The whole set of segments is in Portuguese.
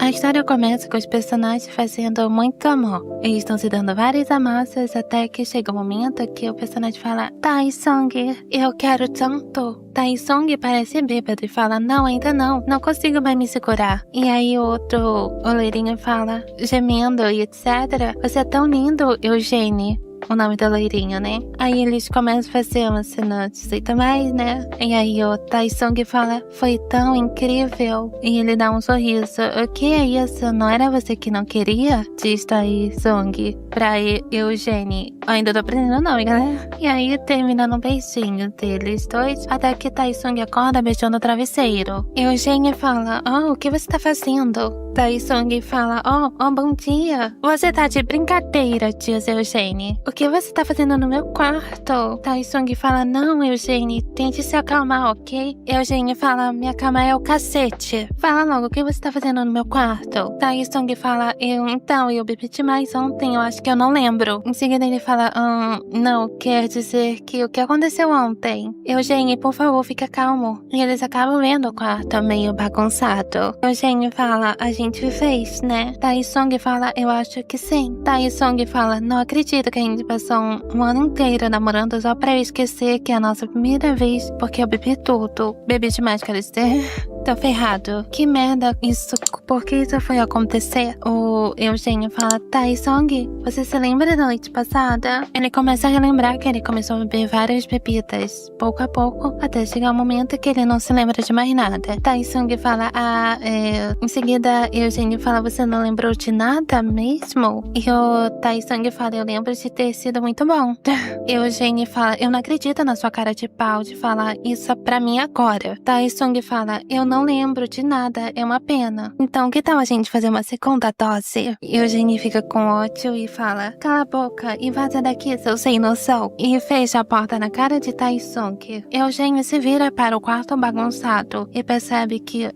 A história começa com os personagens fazendo muito amor. Eles estão se dando várias amassos até que chega o momento que o personagem fala: Tae-sung, eu quero tanto. Tae-sung parece bêbado e fala: não, ainda não consigo mais me segurar. E aí o loirinho fala, gemendo e etc: você é tão lindo, Eugênio. O nome da loirinha, né? Aí eles começam a fazer uma cena de jeito mais, né? E aí o Tae-sung fala: foi tão incrível. E ele dá um sorriso. O que é isso? Não era você que não queria? Diz Tae-sung pra Eugênio. Ainda tô aprendendo o nome, galera. E aí termina no beijinho deles dois, até que Tae-sung acorda beijando o travesseiro. Eugênio fala: o que você tá fazendo? Tae-sung fala: bom dia. Você tá de brincadeira, diz Eugênio. O que você tá fazendo no meu quarto? Tae-sung fala: não, Eugênio, tente se acalmar, ok? Eugênio fala: me acalmar é o cacete. Fala logo, o que você tá fazendo no meu quarto? Tae-sung fala: eu bebi demais ontem, eu acho que eu não lembro. Em seguida ele fala: não, quer dizer que o que aconteceu ontem? Eugênio, por favor, fica calmo. E eles acabam vendo o quarto meio bagunçado. Eugênio fala: a gente fez, né? Tae-sung fala: eu acho que sim. Tae-sung fala: não acredito que a gente passou um ano inteiro namorando só pra eu esquecer que é a nossa primeira vez, porque eu bebi tudo. Bebi demais, quero dizer. Tô ferrado. Que merda isso. Por que isso foi acontecer? O Eugênio fala: Tae-sung, você se lembra da noite passada? Ele começa a relembrar que ele começou a beber várias bebidas, pouco a pouco, até chegar o momento que ele não se lembra de mais nada. Tae-sung fala: Em seguida, Eugênio fala: você não lembrou de nada mesmo? E o Tae-sung fala: eu lembro de ter sido muito bom. Eugênio fala: eu não acredito na sua cara de pau de falar isso pra mim agora. Tae-sung fala: eu não lembro de nada, é uma pena. Então, que tal a gente fazer uma segunda dose? Eugênio fica com ódio e fala: cala a boca e vaza daqui, seu sem noção. E fecha a porta na cara de Tae-sung. Eugênio se vira para o quarto bagunçado e percebe que...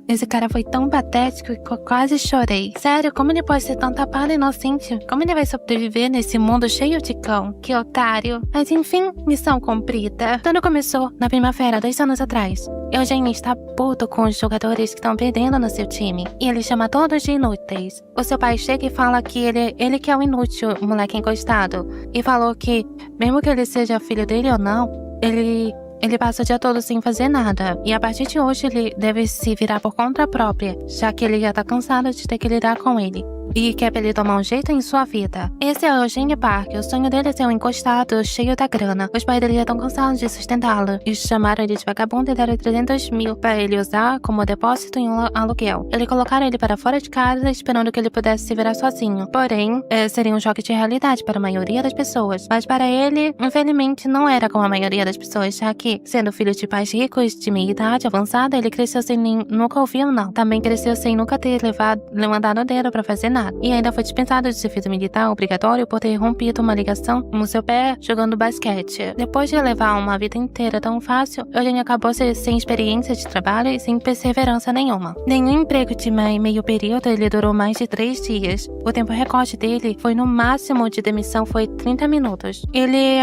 esse cara foi tão patético que eu quase chorei. Sério, como ele pode ser tão tapado e inocente? Como ele vai sobreviver nesse mundo cheio de cão? Que otário. Mas enfim, missão cumprida. Tudo começou na primavera, 2 anos atrás. Eugênio está puto com os jogadores que estão perdendo no seu time. E ele chama todos de inúteis. O seu pai chega e fala que ele que é o inútil, o moleque encostado. E falou que, mesmo que ele seja filho dele ou não, ele passa o dia todo sem fazer nada, e a partir de hoje ele deve se virar por conta própria, já que ele já tá cansado de ter que lidar com ele. E quer pra ele tomar um jeito em sua vida. Esse é o Eugênio Park, o sonho dele é ser um encostado cheio da grana. Os pais dele já estão cansados de sustentá-lo e chamaram ele de vagabundo e deram 300 mil pra ele usar como depósito em um aluguel. Eles colocaram ele para fora de casa esperando que ele pudesse se virar sozinho. Porém, seria um choque de realidade para a maioria das pessoas. Mas para ele, infelizmente, não era como a maioria das pessoas, já que, sendo filho de pais ricos de meia idade avançada, ele cresceu sem nunca ouvir um não. Também cresceu sem nunca ter levantado o dedo pra fazer nada. E ainda foi dispensado de serviço militar obrigatório por ter rompido uma ligação no seu pé jogando basquete. Depois de levar uma vida inteira tão fácil, Eugênio acabou sem experiência de trabalho e sem perseverança nenhuma. Nenhum emprego de meio período ele durou mais de 3 dias. O tempo recorde dele foi no máximo de demissão foi 30 minutos. Ele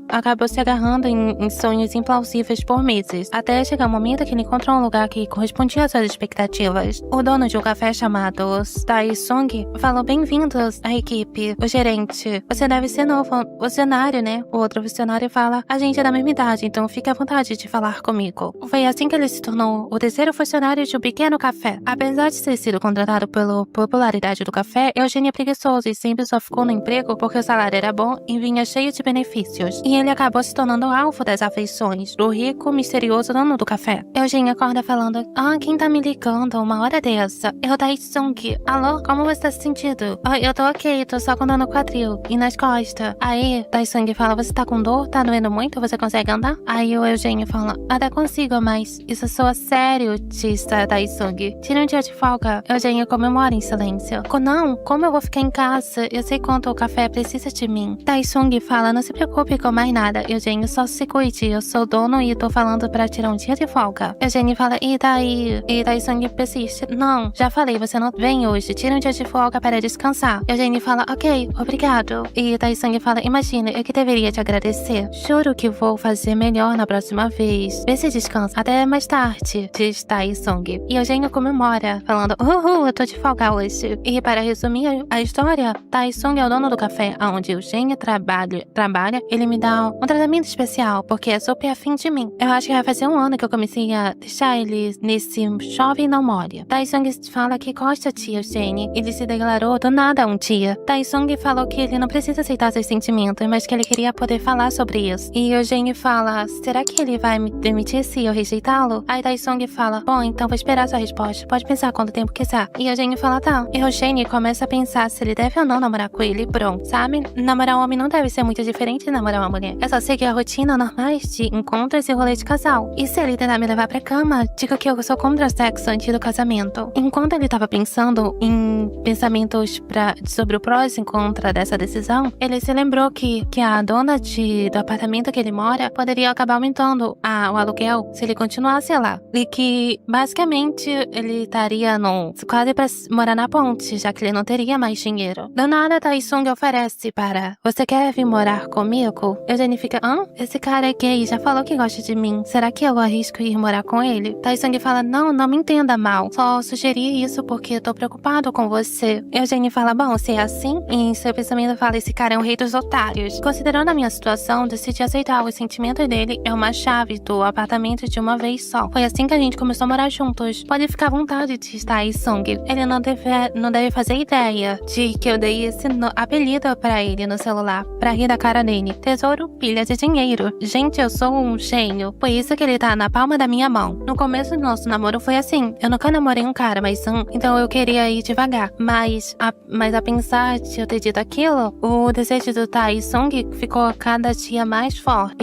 acabou se agarrando em sonhos implausíveis por meses, até chegar o momento que ele encontrou um lugar que correspondia às suas expectativas. O dono de um café chamado Tae-sung falou: bem-vindos à equipe. O gerente: você deve ser novo, funcionário, né? O outro funcionário fala: a gente é da mesma idade, então fique à vontade de falar comigo. Foi assim que ele se tornou o terceiro funcionário de um pequeno café. Apesar de ter sido contratado pela popularidade do café, Eugênio é preguiçoso e sempre só ficou no emprego porque o salário era bom e vinha cheio de benefícios. E ele acabou se tornando alvo das afeições do rico, misterioso dono do café. Eugênio acorda falando: quem tá me ligando uma hora dessa? Eu, Tae-sung. Alô, como você tá se sentindo? Eu tô ok, tô só com dor no quadril e nas costas. Aí, Tae-sung fala: você tá com dor? Tá doendo muito? Você consegue andar? Aí o Eugênio fala: até consigo, mas isso soa sério, disse Tae-sung. Tira um dia de folga. Eugênio comemora em silêncio. Não, como eu vou ficar em casa? Eu sei quanto o café precisa de mim. Tae-sung fala: não se preocupe com mais mais nada. Eugênio, só se cuide. Eu sou dono e tô falando pra tirar um dia de folga. Eugênio fala, e daí? E daí Song persiste. Não, já falei, você não vem hoje. Tira um dia de folga para descansar. Eugênio fala, ok, obrigado. E daí Song fala, imagina, eu que deveria te agradecer. Juro que vou fazer melhor na próxima vez. Vê se descansa. Até mais tarde, diz Tai Song. E Eugênio comemora, falando, eu tô de folga hoje. E para resumir a história, Tai Song é o dono do café onde Eugênio trabalha. Ele me dá um tratamento especial, porque é super afim de mim. Eu acho que vai fazer um ano que eu comecei a deixar ele nesse chove e não molha. Tai Song fala que gosta de Eugênio. Ele se declarou do nada um dia. Tai Song falou que ele não precisa aceitar seus sentimentos, mas que ele queria poder falar sobre isso. E Eugênio fala, será que ele vai me demitir se eu rejeitá-lo? Aí Tai Song fala, bom, então vou esperar sua resposta. Pode pensar quanto tempo quiser. E Eugênio fala, tá. E Eugênio começa a pensar se ele deve ou não namorar com ele. Pronto, sabe? Namorar um homem não deve ser muito diferente de namorar uma mulher. É só seguir a rotina normais de encontros e rolê de casal. E se ele tentar me levar pra cama, diga que eu sou contra sexo antes do casamento. Enquanto ele tava pensando em pensamentos sobre o prós e contra dessa decisão, ele se lembrou que a dona do apartamento que ele mora poderia acabar aumentando o aluguel se ele continuasse lá. E que, basicamente, ele estaria quase pra morar na ponte, já que ele não teria mais dinheiro. Do nada, Tai Sung oferece para, você quer vir morar comigo? Eugênio fica, esse cara é gay, já falou que gosta de mim. Será que eu arrisco ir morar com ele? Tai Sung fala, não me entenda mal. Só sugeri isso porque tô preocupado com você. Eugênio fala, bom, se é assim, e em seu pensamento fala, esse cara é um rei dos otários. Considerando a minha situação, decidi aceitar os sentimentos dele é uma chave do apartamento de uma vez só. Foi assim que a gente começou a morar juntos. Pode ficar à vontade de estar aí, Sung. Ele não deve fazer ideia de que eu dei esse apelido pra ele no celular, pra rir da cara dele. Tesouro, pilha de dinheiro. Gente, eu sou um gênio. Foi isso que ele tá na palma da minha mão. No começo do nosso namoro foi assim. Eu nunca namorei um cara, então eu queria ir devagar. Mas a pensar de eu ter dito aquilo, o desejo do Tai Sung ficou cada dia mais forte.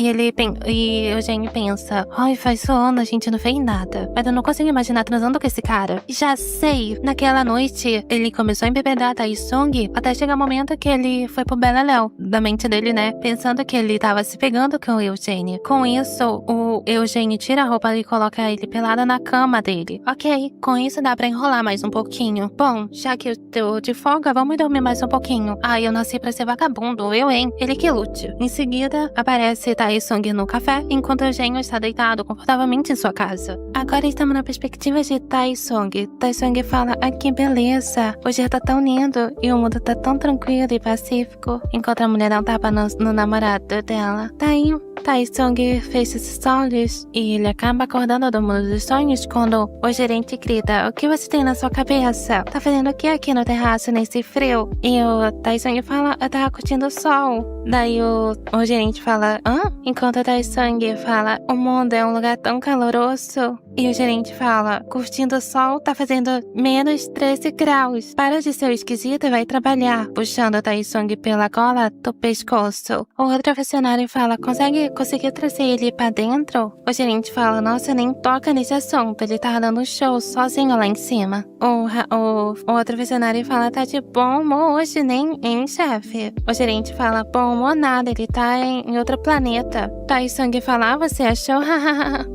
E Eugênio pensa, ai, faz um ano, a gente não fez nada. Mas eu não consigo imaginar transando com esse cara. Já sei, naquela noite, ele começou a embebedar Tai Sung até chegar o momento que ele foi pro beleléu da mente dele, né? Pensando que ele tava se pegando com o Eugênio. Com isso, o Eugênio tira a roupa e coloca ele pelada na cama dele. Ok, com isso dá pra enrolar mais um pouquinho. Bom, já que eu tô de folga, vamos dormir mais um pouquinho. Eu nasci pra ser vagabundo, hein? Ele que lute. Em seguida, aparece Tai Sung no café, enquanto Eugênio está deitado confortavelmente em sua casa. Agora estamos na perspectiva de Tai Sung. Tai Sung fala, que beleza. O dia tá tão lindo e o mundo tá tão tranquilo e pacífico. Enquanto a mulher dá um tapa no namorado dela. Tai Sung fecha esses olhos e ele acaba acordando do mundo dos sonhos quando o gerente grita, o que você tem na sua cabeça? Tá fazendo o que aqui no terraço nesse frio? E o Tai Sung fala, eu tava curtindo o sol. Daí o gerente fala, enquanto o Tai Sung fala, o mundo é um lugar tão caloroso. E o gerente fala, curtindo o sol, tá fazendo menos 13 graus. Para de ser esquisito e vai trabalhar. Puxando o Tai Sung pela gola do pescoço. O outro funcionário fala, conseguiu trazer ele pra dentro? O gerente fala, nossa, nem toca nesse assunto. Ele tá dando um show sozinho lá em cima. O outro funcionário fala, tá de bom humor hoje, hein, chefe? O gerente fala, bom humor nada, ele tá em outro planeta. Tai Sung fala, você achou?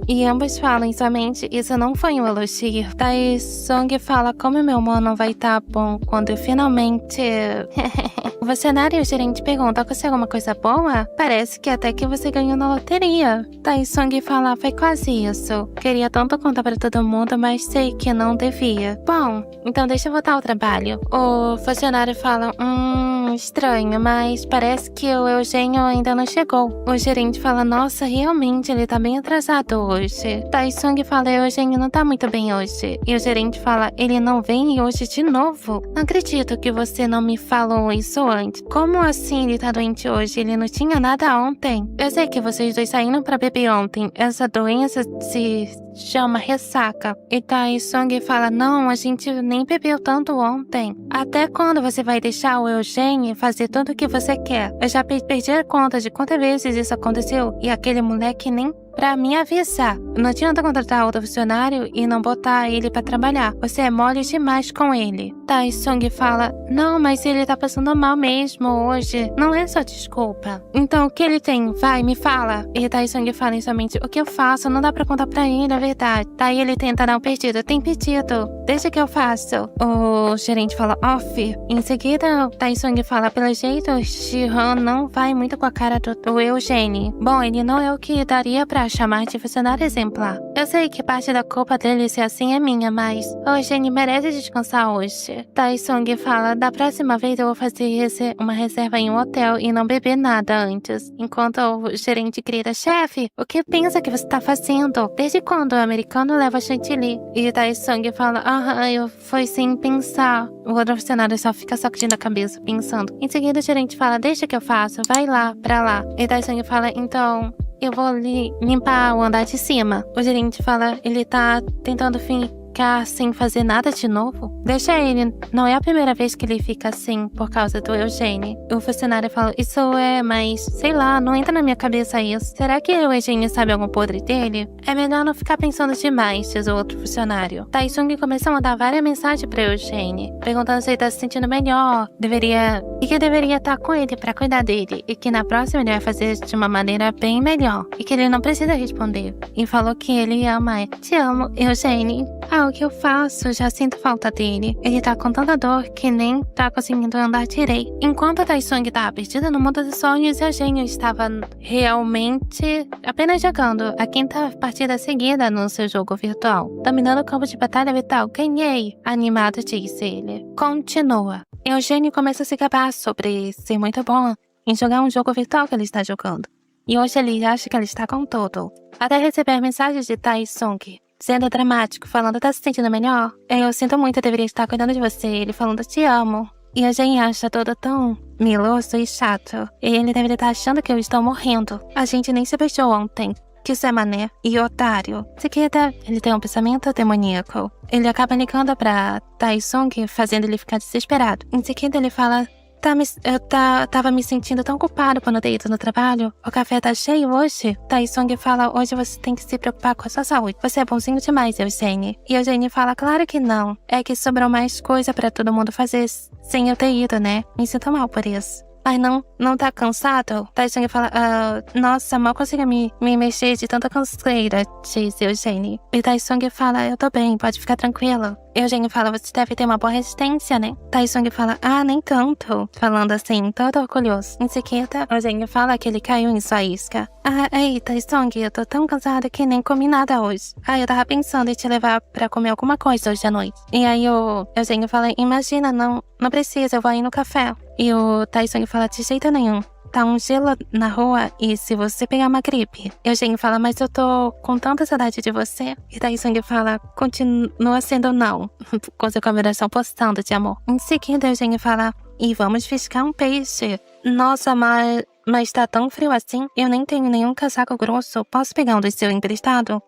E ambos falam somente, isso não foi um elogio. Tai Sung fala, como meu humor não vai tá bom quando eu finalmente... O funcionário e o gerente perguntam, aconteceu alguma coisa boa? Parece que até que você ganhou na loteria. Tai Sung fala, foi quase isso. Queria tanto contar pra todo mundo, mas sei que não devia. Bom, então deixa eu voltar ao trabalho. O funcionário fala, estranho, mas parece que o Eugênio ainda não chegou. O gerente fala, nossa, realmente, ele tá bem atrasado hoje. Tai Sung fala, Eugênio não tá muito bem hoje. E o gerente fala, ele não vem hoje de novo? Não acredito que você não me falou isso antes. Como assim ele tá doente hoje? Ele não tinha nada ontem. Eu sei que vocês dois saíram pra beber ontem. Essa doença se chama ressaca. E Tai Sung fala, não, a gente nem bebeu tanto ontem. Até quando você vai deixar o Eugênio fazer tudo o que você quer? Eu já perdi a conta de quantas vezes isso aconteceu e aquele moleque nem pra me avisar. Não adianta contratar outro funcionário e não botar ele pra trabalhar. Você é mole demais com ele. Tae-sung fala, não, mas ele tá passando mal mesmo hoje. Não é só desculpa. Então, o que ele tem? Vai, me fala. E Tae-sung fala inicialmente, o que eu faço? Não dá pra contar pra ele a verdade. Daí ele tenta dar um pedido. Tem pedido. Deixa que eu faço. O gerente fala, off. Em seguida, Tae-sung fala, pelo jeito, Shihan não vai muito com a cara do Eugênio. Bom, ele não é o que daria pra chamar de funcionário exemplar. Eu sei que parte da culpa dele ser assim é minha, mas o Eugênio merece descansar hoje. Tae-sung fala, da próxima vez eu vou fazer uma reserva em um hotel e não beber nada antes. Enquanto o gerente grita, chefe, o que pensa que você tá fazendo? Desde quando o americano leva chantilly? E Tae-sung fala, eu fui sem pensar. O outro funcionário só fica sacudindo a cabeça, pensando. Em seguida o gerente fala, deixa que eu faço, vai lá, pra lá. E Tae-sung fala, então, eu vou limpar o andar de cima. O gerente fala, ele tá tentando ficar sem fazer nada de novo? Deixa ele, não é a primeira vez que ele fica assim por causa do Eugênio. O funcionário fala, isso é, mas sei lá, não entra na minha cabeça isso. Será que o Eugênio sabe algum podre dele? É melhor não ficar pensando demais, diz o outro funcionário. Tae-sung começou a mandar várias mensagens pra Eugênio, perguntando se ele tá se sentindo melhor, que deveria estar com ele pra cuidar dele, e que na próxima ele vai fazer de uma maneira bem melhor, e que ele não precisa responder. E falou que ele ama, te amo, Eugênio. O que eu faço? Já sinto falta dele. Ele tá com tanta dor que nem tá conseguindo andar direito. Enquanto a Tae-sung tava perdida no mundo dos sonhos, Eugênio estava realmente apenas jogando a quinta partida seguida no seu jogo virtual. Dominando o campo de batalha vital. Ganhei! Animado, disse ele. Continua. Eugênio começa a se gabar sobre ser muito bom em jogar um jogo virtual que ele está jogando. E hoje ele acha que ele está com tudo. Até receber mensagens de Tae-sung sendo dramático, falando, tá se sentindo melhor? Eu sinto muito, eu deveria estar cuidando de você. Ele falando, te amo. E a gente acha tudo tão meloso e chato. E ele deve estar achando que eu estou morrendo. A gente nem se beijou ontem. Que isso é mané e otário. Seguida, ele tem um pensamento demoníaco. Ele acaba ligando pra Tae-sung, fazendo ele ficar desesperado. Em seguida, ele fala, eu tava me sentindo tão culpado quando dei isso no trabalho. O café tá cheio hoje? Tae-sung fala, hoje você tem que se preocupar com a sua saúde. Você é bonzinho demais, Eugênio. E Eugênio fala, claro que não. É que sobrou mais coisa pra todo mundo fazer sem eu ter ido, né? Me sinto mal por isso. Ai, não tá cansado? Tae-sung fala, nossa, mal consigo me mexer de tanta canseira, diz Eugênio. E Tae-sung fala, eu tô bem, pode ficar tranquilo. Eugênio fala, você deve ter uma boa resistência, né? Tae-sung fala, nem tanto. Falando assim, todo orgulhoso. Em seguida, Eugênio fala que ele caiu em sua isca. Ei, Tae-sung, eu tô tão cansada que nem comi nada hoje. Eu tava pensando em te levar pra comer alguma coisa hoje à noite. E aí o Eugênio fala, imagina, não precisa, eu vou ir no café. E o Tae-sung fala, de jeito nenhum. Tá um gelo na rua e se você pegar uma gripe. Eugênio fala, mas eu tô com tanta saudade de você. E Tae-sung fala, continua sendo não. Com seu combinação postando de amor. Em seguida, Eugênio fala, e vamos fiscar um peixe. Nossa, mas tá tão frio assim? Eu nem tenho nenhum casaco grosso. Posso pegar um do seu emprestado?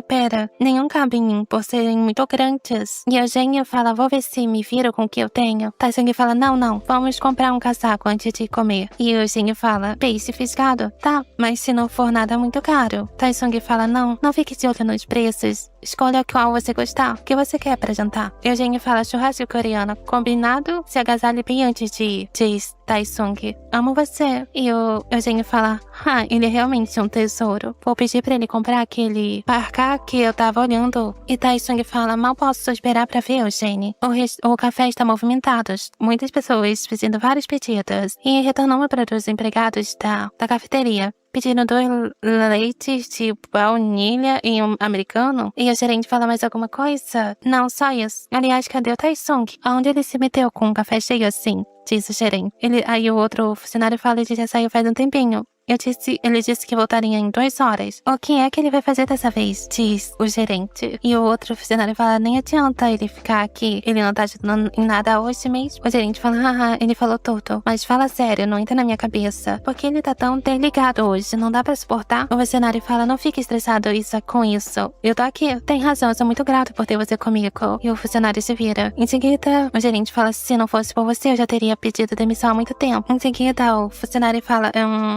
Pera. Nenhum cabe em mim, por serem muito grandes. E Eugênio fala, vou ver se me viro com o que eu tenho. Tae-sung fala, não. Vamos comprar um casaco antes de comer. E Eugênio fala, peixe fisgado? Tá, mas se não for nada muito caro. Tae-sung fala, não fique de olho nos preços. Escolha qual você gostar. O que você quer pra jantar? Eugênio fala, churrasco coreano. Combinado? Se agasalhe bem antes de ir, diz Tae-sung. Amo você. E o Eugênio fala, ele é realmente um tesouro. Vou pedir pra ele comprar aquele parca que eu tava olhando. E Tae-sung fala, mal posso esperar pra ver, Eugênio. O café está movimentado. Muitas pessoas fazendo vários pedidos. E retornamos para os empregados da cafeteria. Pedindo 2 leites de baunilha e um americano. E o gerente fala mais alguma coisa? Não, só isso. Aliás, cadê o Tae-sung? Aonde ele se meteu com um café cheio assim? Diz o gerente. Aí o outro funcionário fala que já saiu faz um tempinho. Ele disse que voltaria em 2 horas. O que é que ele vai fazer dessa vez? Diz o gerente. E o outro funcionário fala, nem adianta ele ficar aqui. Ele não tá ajudando em nada hoje mesmo. O gerente fala, ele falou tudo. Mas fala sério, não entra na minha cabeça. Por que ele tá tão desligado hoje? Não dá pra suportar? O funcionário fala, não fique estressado com isso. Eu tô aqui. Tem razão, eu sou muito grato por ter você comigo. E o funcionário se vira. Em seguida, o gerente fala, se não fosse por você, eu já teria pedido demissão há muito tempo. Em seguida, o funcionário fala,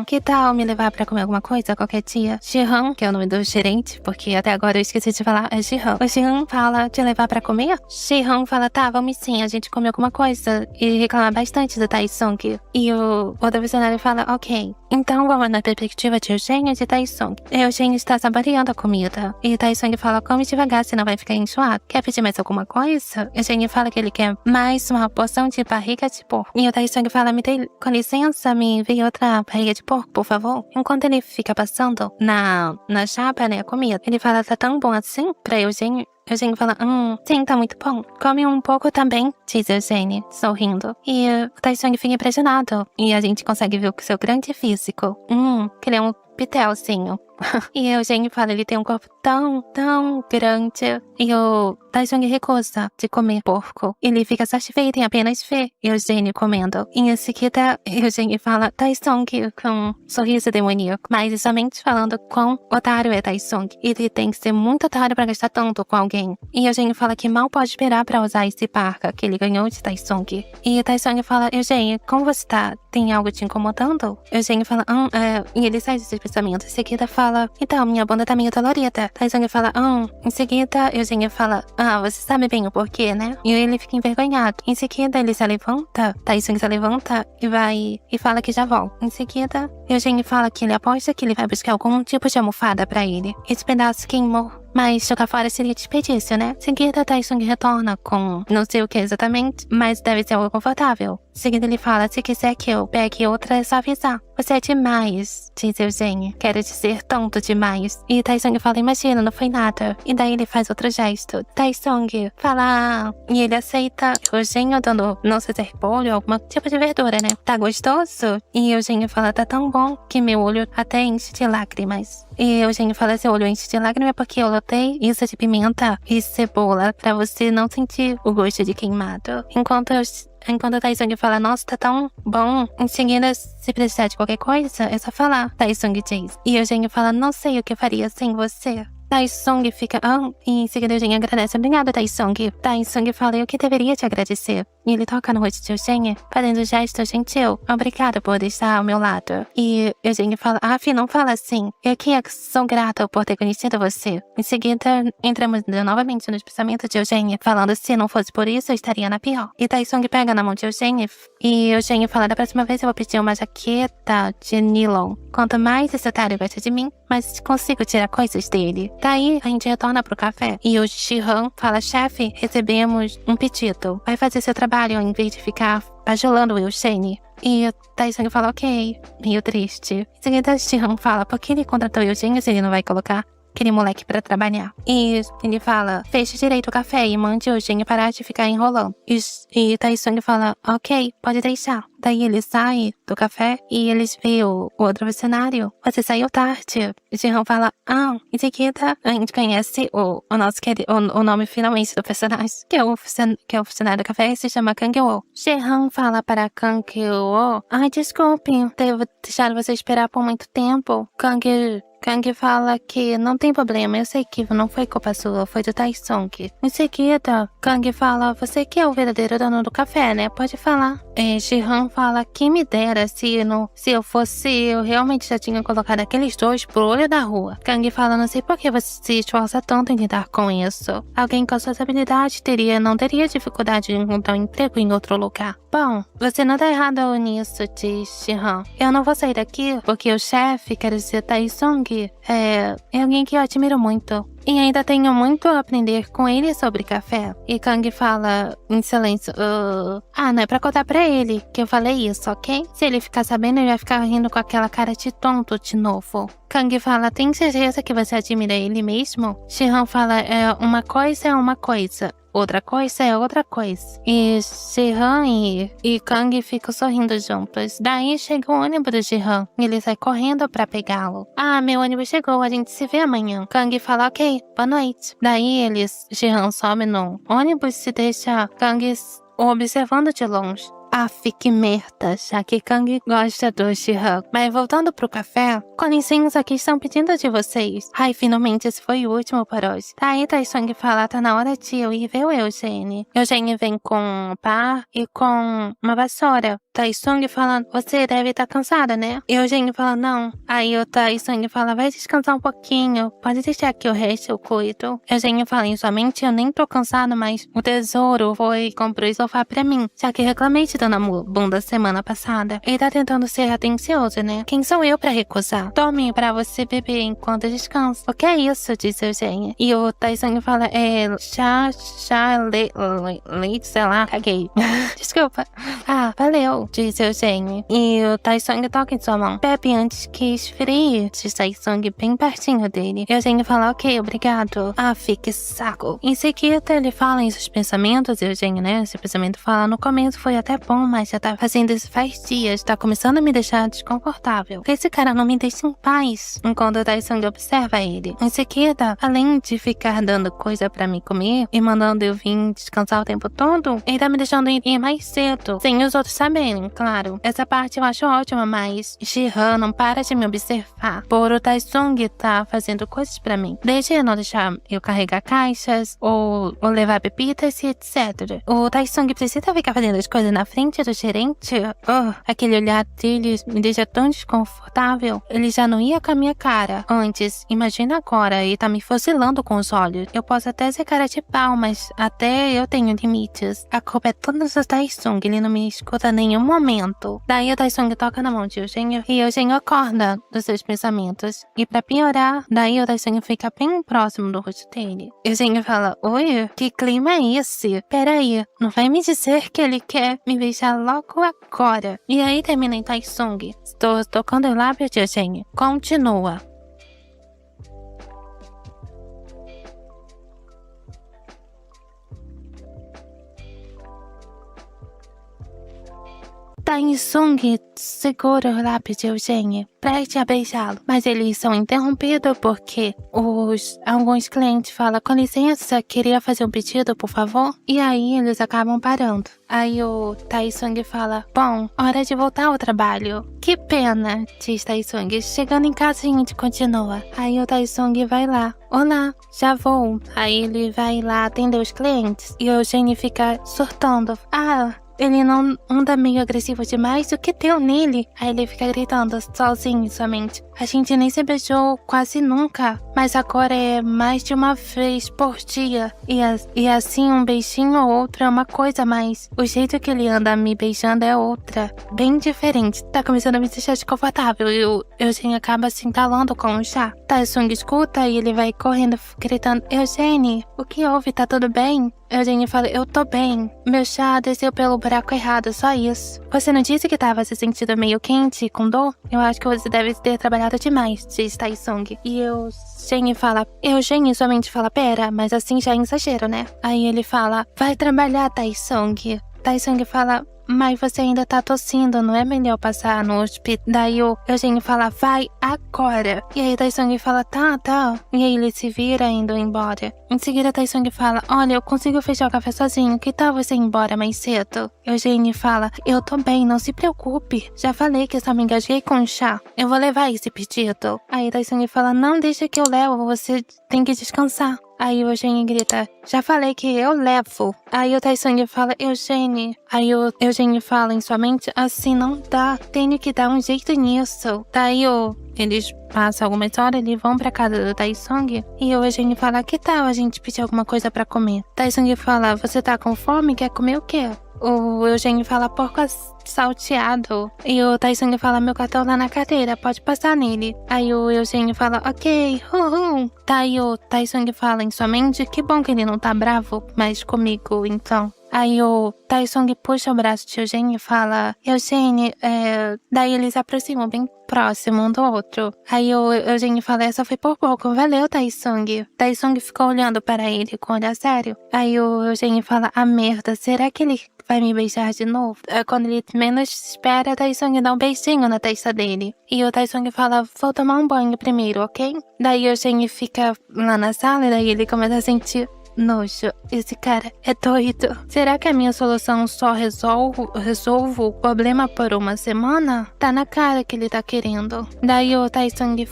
que tal tal me levar pra comer alguma coisa qualquer dia? Jihan, que é o nome do gerente, porque até agora eu esqueci de falar, é Jihan. O Jihan fala de levar pra comer? Jihan fala, tá, vamos sim, a gente come alguma coisa. E reclama bastante do Taesung. E o outro funcionário fala, ok. Então vamos na perspectiva de Eugênio e de Taesung. Eugênio está saboreando a comida. E Taesung fala, come devagar, senão vai ficar enjoado. Quer pedir mais alguma coisa? Eugênio fala que ele quer mais uma porção de barriga de porco. E o Taesung fala, me dê, com licença, me envie outra barriga de porco, por favor. Enquanto ele fica passando na chapa, né, a comida, ele fala, tá tão bom assim? Pra Eugênio. Eugênio fala, sim, tá muito bom. Come um pouco também, diz Eugênio, sorrindo. E o Taesung fica impressionado. E a gente consegue ver o seu grande físico. Que ele é um pitelzinho. E Eugênio fala, ele tem um corpo tão grande. E o Taesung recusa de comer porco. Ele fica satisfeito em apenas ver Eugênio comendo. E em seguida, Eugênio fala, Taesung, com um sorriso demoníaco. Mas somente falando quão otário é Taesung. Ele tem que ser muito otário pra gastar tanto com alguém. E Eugênio fala que mal pode esperar pra usar esse parca que ele ganhou de Taesung. E Taesung fala, Eugênio, como você tá? Tem algo te incomodando? Eugênio fala, E ele sai desse pensamento. Em seguida fala, então, minha bunda tá meio dolorida. Taesung fala, Em seguida, Eugênio fala, você sabe bem o porquê, né? E ele fica envergonhado. Em seguida, ele se levanta, Taesung se levanta e fala que já volta. Em seguida, Eugênio fala que ele aposta que ele vai buscar algum tipo de almofada pra ele. Esse pedaço queimou. Mas jogar fora seria desperdício, né? Em seguida, Taesung retorna com não sei o que exatamente, mas deve ser algo confortável. Em seguida, ele fala, se quiser que eu pegue outra, é só avisar. Você é demais, diz Eugênio. Quero dizer tanto demais. E Taesung fala, imagina, não foi nada. E daí ele faz outro gesto. Taesung fala, e ele aceita Eugênio dando, não sei se é repolho, alguma tipo de verdura, né? Tá gostoso? E Eugênio fala, tá tão bom que meu olho até enche de lágrimas. E Eugênio fala, seu olho enche de lágrimas porque eu lotei isso de pimenta e cebola pra você não sentir o gosto de queimado. Enquanto a Taesung fala, nossa, tá tão bom. Em seguida, se precisar de qualquer coisa, é só falar. Taesung diz. E Eugênio fala, não sei o que eu faria sem você. Taesung fica, e em seguida Eugênio agradece. Obrigada, Taesung. Taesung fala, eu que deveria te agradecer. E ele toca no rosto de Eugênio, fazendo um gesto gentil. Obrigada por estar ao meu lado. E Eugênio fala, Fi, não fala assim. Eu que sou grata por ter conhecido você. Em seguida, entramos novamente nos pensamentos de Eugênio, falando, se não fosse por isso, eu estaria na pior. E Taesung pega na mão de Eugênio, e Eugênio fala, da próxima vez eu vou pedir uma jaqueta de nylon. Quanto mais esse otário gosta de mim, mais consigo tirar coisas dele. Daí, a gente retorna pro café. E o Jihan fala, chefe, recebemos um pedido. Vai fazer seu trabalho em vez de ficar bajulando o Eugênio. E o Taesung fala, ok, meio triste. Em seguida, o Jihan fala, por que ele contratou o Eugênio se ele não vai colocar aquele moleque pra trabalhar? E ele fala, feche direito o café e mande o Eugênio parar de ficar enrolando. E Taesung fala, ok, pode deixar. Daí ele sai do café e eles veem o outro funcionário. Você saiu tarde. O Jihan fala, em seguida a gente conhece o nosso querido, o nome finalmente do personagem, que é o funcionário do café, se chama Kang-woo. Jihan fala para Kang-woo, desculpe, devo deixar você esperar por muito tempo. Kang fala que não tem problema, eu sei que não foi culpa sua, foi do Taesung. Em seguida, Kang fala, você que é o verdadeiro dono do café, né? Pode falar. Jihan fala, quem me dera se eu fosse, eu realmente já tinha colocado aqueles dois pro olho da rua. Kang fala, não sei por que você se esforça tanto em lidar com isso. Alguém com suas habilidades não teria dificuldade de encontrar um emprego em outro lugar. Bom, você não tá errado nisso, diz Jihan. Eu não vou sair daqui porque o chefe, quer dizer, Taesung, é alguém que eu admiro muito. E ainda tenho muito a aprender com ele sobre café. E Kang fala em silêncio, não é pra contar pra ele que eu falei isso, ok? Se ele ficar sabendo, ele vai ficar rindo com aquela cara de tonto de novo. Kang fala, tem certeza que você admira ele mesmo? Jihan fala, uma coisa é uma coisa. Outra coisa é outra coisa. E Jihan e Kang ficam sorrindo juntos. Daí chega o ônibus do Jihan. E ele sai correndo pra pegá-lo. Meu ônibus chegou, a gente se vê amanhã. Kang fala, ok, boa noite. Daí Jihan sobe no ônibus e deixa Kang observando de longe. Aff, que merda, já que Kang gosta do Shihan. Mas voltando pro café, com licença, que estão pedindo de vocês. Ai, finalmente esse foi o último por hoje. Aí Taesung fala, tá na hora de eu ir ver o Eugênio. Eugênio vem com um pá e com uma vassoura. Taesung fala, você deve estar cansada, né? Eugênio fala, não. Aí o Taesung fala, vai descansar um pouquinho, pode deixar que o resto eu cuido. Eugênio fala, em sua mente eu nem tô cansado, mas o tesouro foi e comprou o sofá pra mim, já que reclamei de dona bunda semana passada. Ele tá tentando ser atencioso, né? Quem sou eu pra recusar? Tome pra você beber enquanto descansa. O que é isso? Diz Eugênio. E o Taesung fala, leite, sei lá, caguei. Desculpa. Ah, valeu, diz Eugênio. E o Taesung toca em sua mão. Bebe antes que esfrie, diz Taesung bem pertinho dele. Eugênio fala, ok, obrigado. Ah, fique saco. Em seguida, ele fala em seus pensamentos, Eugênio, né? Esse pensamento fala, no começo foi até bom, mas já tá fazendo isso faz dias, tá começando a me deixar desconfortável. Porque esse cara não me deixa em paz, enquanto o Taesung observa ele. Em seguida, além de ficar dando coisa pra me comer e mandando eu vir descansar o tempo todo, ele tá me deixando ir mais cedo, sem os outros saberem, claro. Essa parte eu acho ótima, mas Shihan não para de me observar. Por o Taesung tá fazendo coisas pra mim. Desde não deixar eu carregar caixas, ou levar bebidas e etc. O Taesung precisa ficar fazendo as coisas na frente do gerente? Aquele olhar dele me deixa tão desconfortável. Ele já não ia com a minha cara antes. Imagina agora, ele tá me fuzilando com os olhos. Eu posso até ser cara de pau, mas até eu tenho limites. A culpa é toda do Taesung, ele não me escuta em nenhum momento. Daí o Taesung toca na mão de Eugênio e Eugênio acorda dos seus pensamentos. E pra piorar, daí o Taesung fica bem próximo do rosto dele. Eugênio fala, oi, que clima é esse? Peraí, não vai me dizer que ele quer me beijar logo agora. E aí termina em Taesung. Estou tocando o lábio de Eugênio. Continua. Taesung segura o lábio de Eugênio, preste a beijá-lo, mas eles são interrompidos porque alguns clientes falam, com licença, queria fazer um pedido, por favor? E aí eles acabam parando. Aí o Taesung fala, bom, hora de voltar ao trabalho. Que pena, diz Taesung. Chegando em casa a gente continua. Aí o Taesung vai lá. Olá, já vou. Aí ele vai lá atender os clientes e o Eugênio fica surtando. Ele não anda meio agressivo demais? O que deu nele? Aí ele fica gritando sozinho somente. A gente nem se beijou quase nunca, mas agora é mais de uma vez por dia. E assim um beijinho ou outro é uma coisa, mas o jeito que ele anda me beijando é outra. Bem diferente. Tá começando a me deixar desconfortável e o Eugênio acaba se entalando com o chá. Taesung escuta e ele vai correndo gritando, Eugênio, o que houve? Tá tudo bem? Eugênio fala, eu tô bem. Meu chá desceu pelo buraco errado, só isso. Você não disse que tava se sentindo meio quente e com dor? Eu acho que você deve ter trabalhado demais, diz Taesung. E Eugênio somente fala, pera, mas assim já é exagero, né? Aí ele fala, vai trabalhar, Taesung. Taesung fala, mas você ainda tá tossindo, não é melhor passar no hospital? Daí o Eugênio fala, vai agora. E aí Taesung fala, tá. E aí ele se vira indo embora. Em seguida Taesung fala, olha, eu consigo fechar o café sozinho, que tal você ir embora mais cedo? Eugênio fala, eu tô bem, não se preocupe. Já falei que só me engasguei com chá. Eu vou levar esse pedido. Aí Taesung fala, não, deixa que eu levo, você tem que descansar. Aí o Eugênio grita, já falei que eu levo. Aí o Taesung fala, Eugênio. Aí o Eugênio fala em sua mente, assim não dá, tenho que dar um jeito nisso. Daí eles passam algumas horas, eles vão pra casa do Taesung e o Eugênio fala, que tal a gente pedir alguma coisa pra comer? Taesung fala, você tá com fome? Quer comer o quê? O Eugênio fala, porco salteado. E o Taesung fala, meu cartão tá na cadeira, pode passar nele. Aí o Eugênio fala, ok, Daí o Taesung fala em sua mente, que bom que ele não tá bravo mais comigo, então. Aí o Taesung puxa o braço de Eugênio e fala, Eugênio, daí eles se aproximam bem próximo um do outro. Aí o Eugênio fala, essa foi por pouco, valeu, Taesung. Taesung ficou olhando para ele com olhar sério. Aí o Eugênio fala, merda, será que ele vai me beijar de novo? Quando ele menos espera, Taesung dá um beijinho na testa dele. E o Taesung fala, vou tomar um banho primeiro, ok? Daí o Eugênio fica lá na sala e daí ele começa a sentir nojo. Esse cara é doido. Será que a minha solução só resolvo o problema por uma semana? Tá na cara que ele tá querendo. Daí o Taesung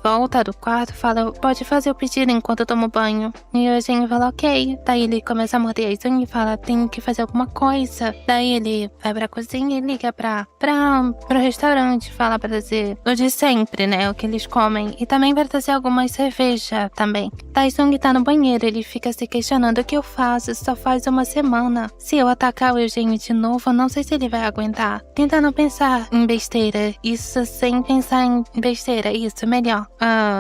volta do quarto e fala, pode fazer o pedido enquanto eu tomo banho. E o Eugênio fala, ok. Daí ele começa a morder a Taesung e fala, tem que fazer alguma coisa. Daí ele vai pra cozinha e liga pro restaurante, fala pra trazer o de sempre, né, o que eles comem. E também vai trazer algumas cerveja também. Taesung tá no banheiro, ele fica se questionando o que eu faço, só faz uma semana. Se eu atacar o Eugênio de novo, eu não sei se ele vai aguentar. Tentando pensar em besteira, isso sem pensar em besteira, isso, melhor.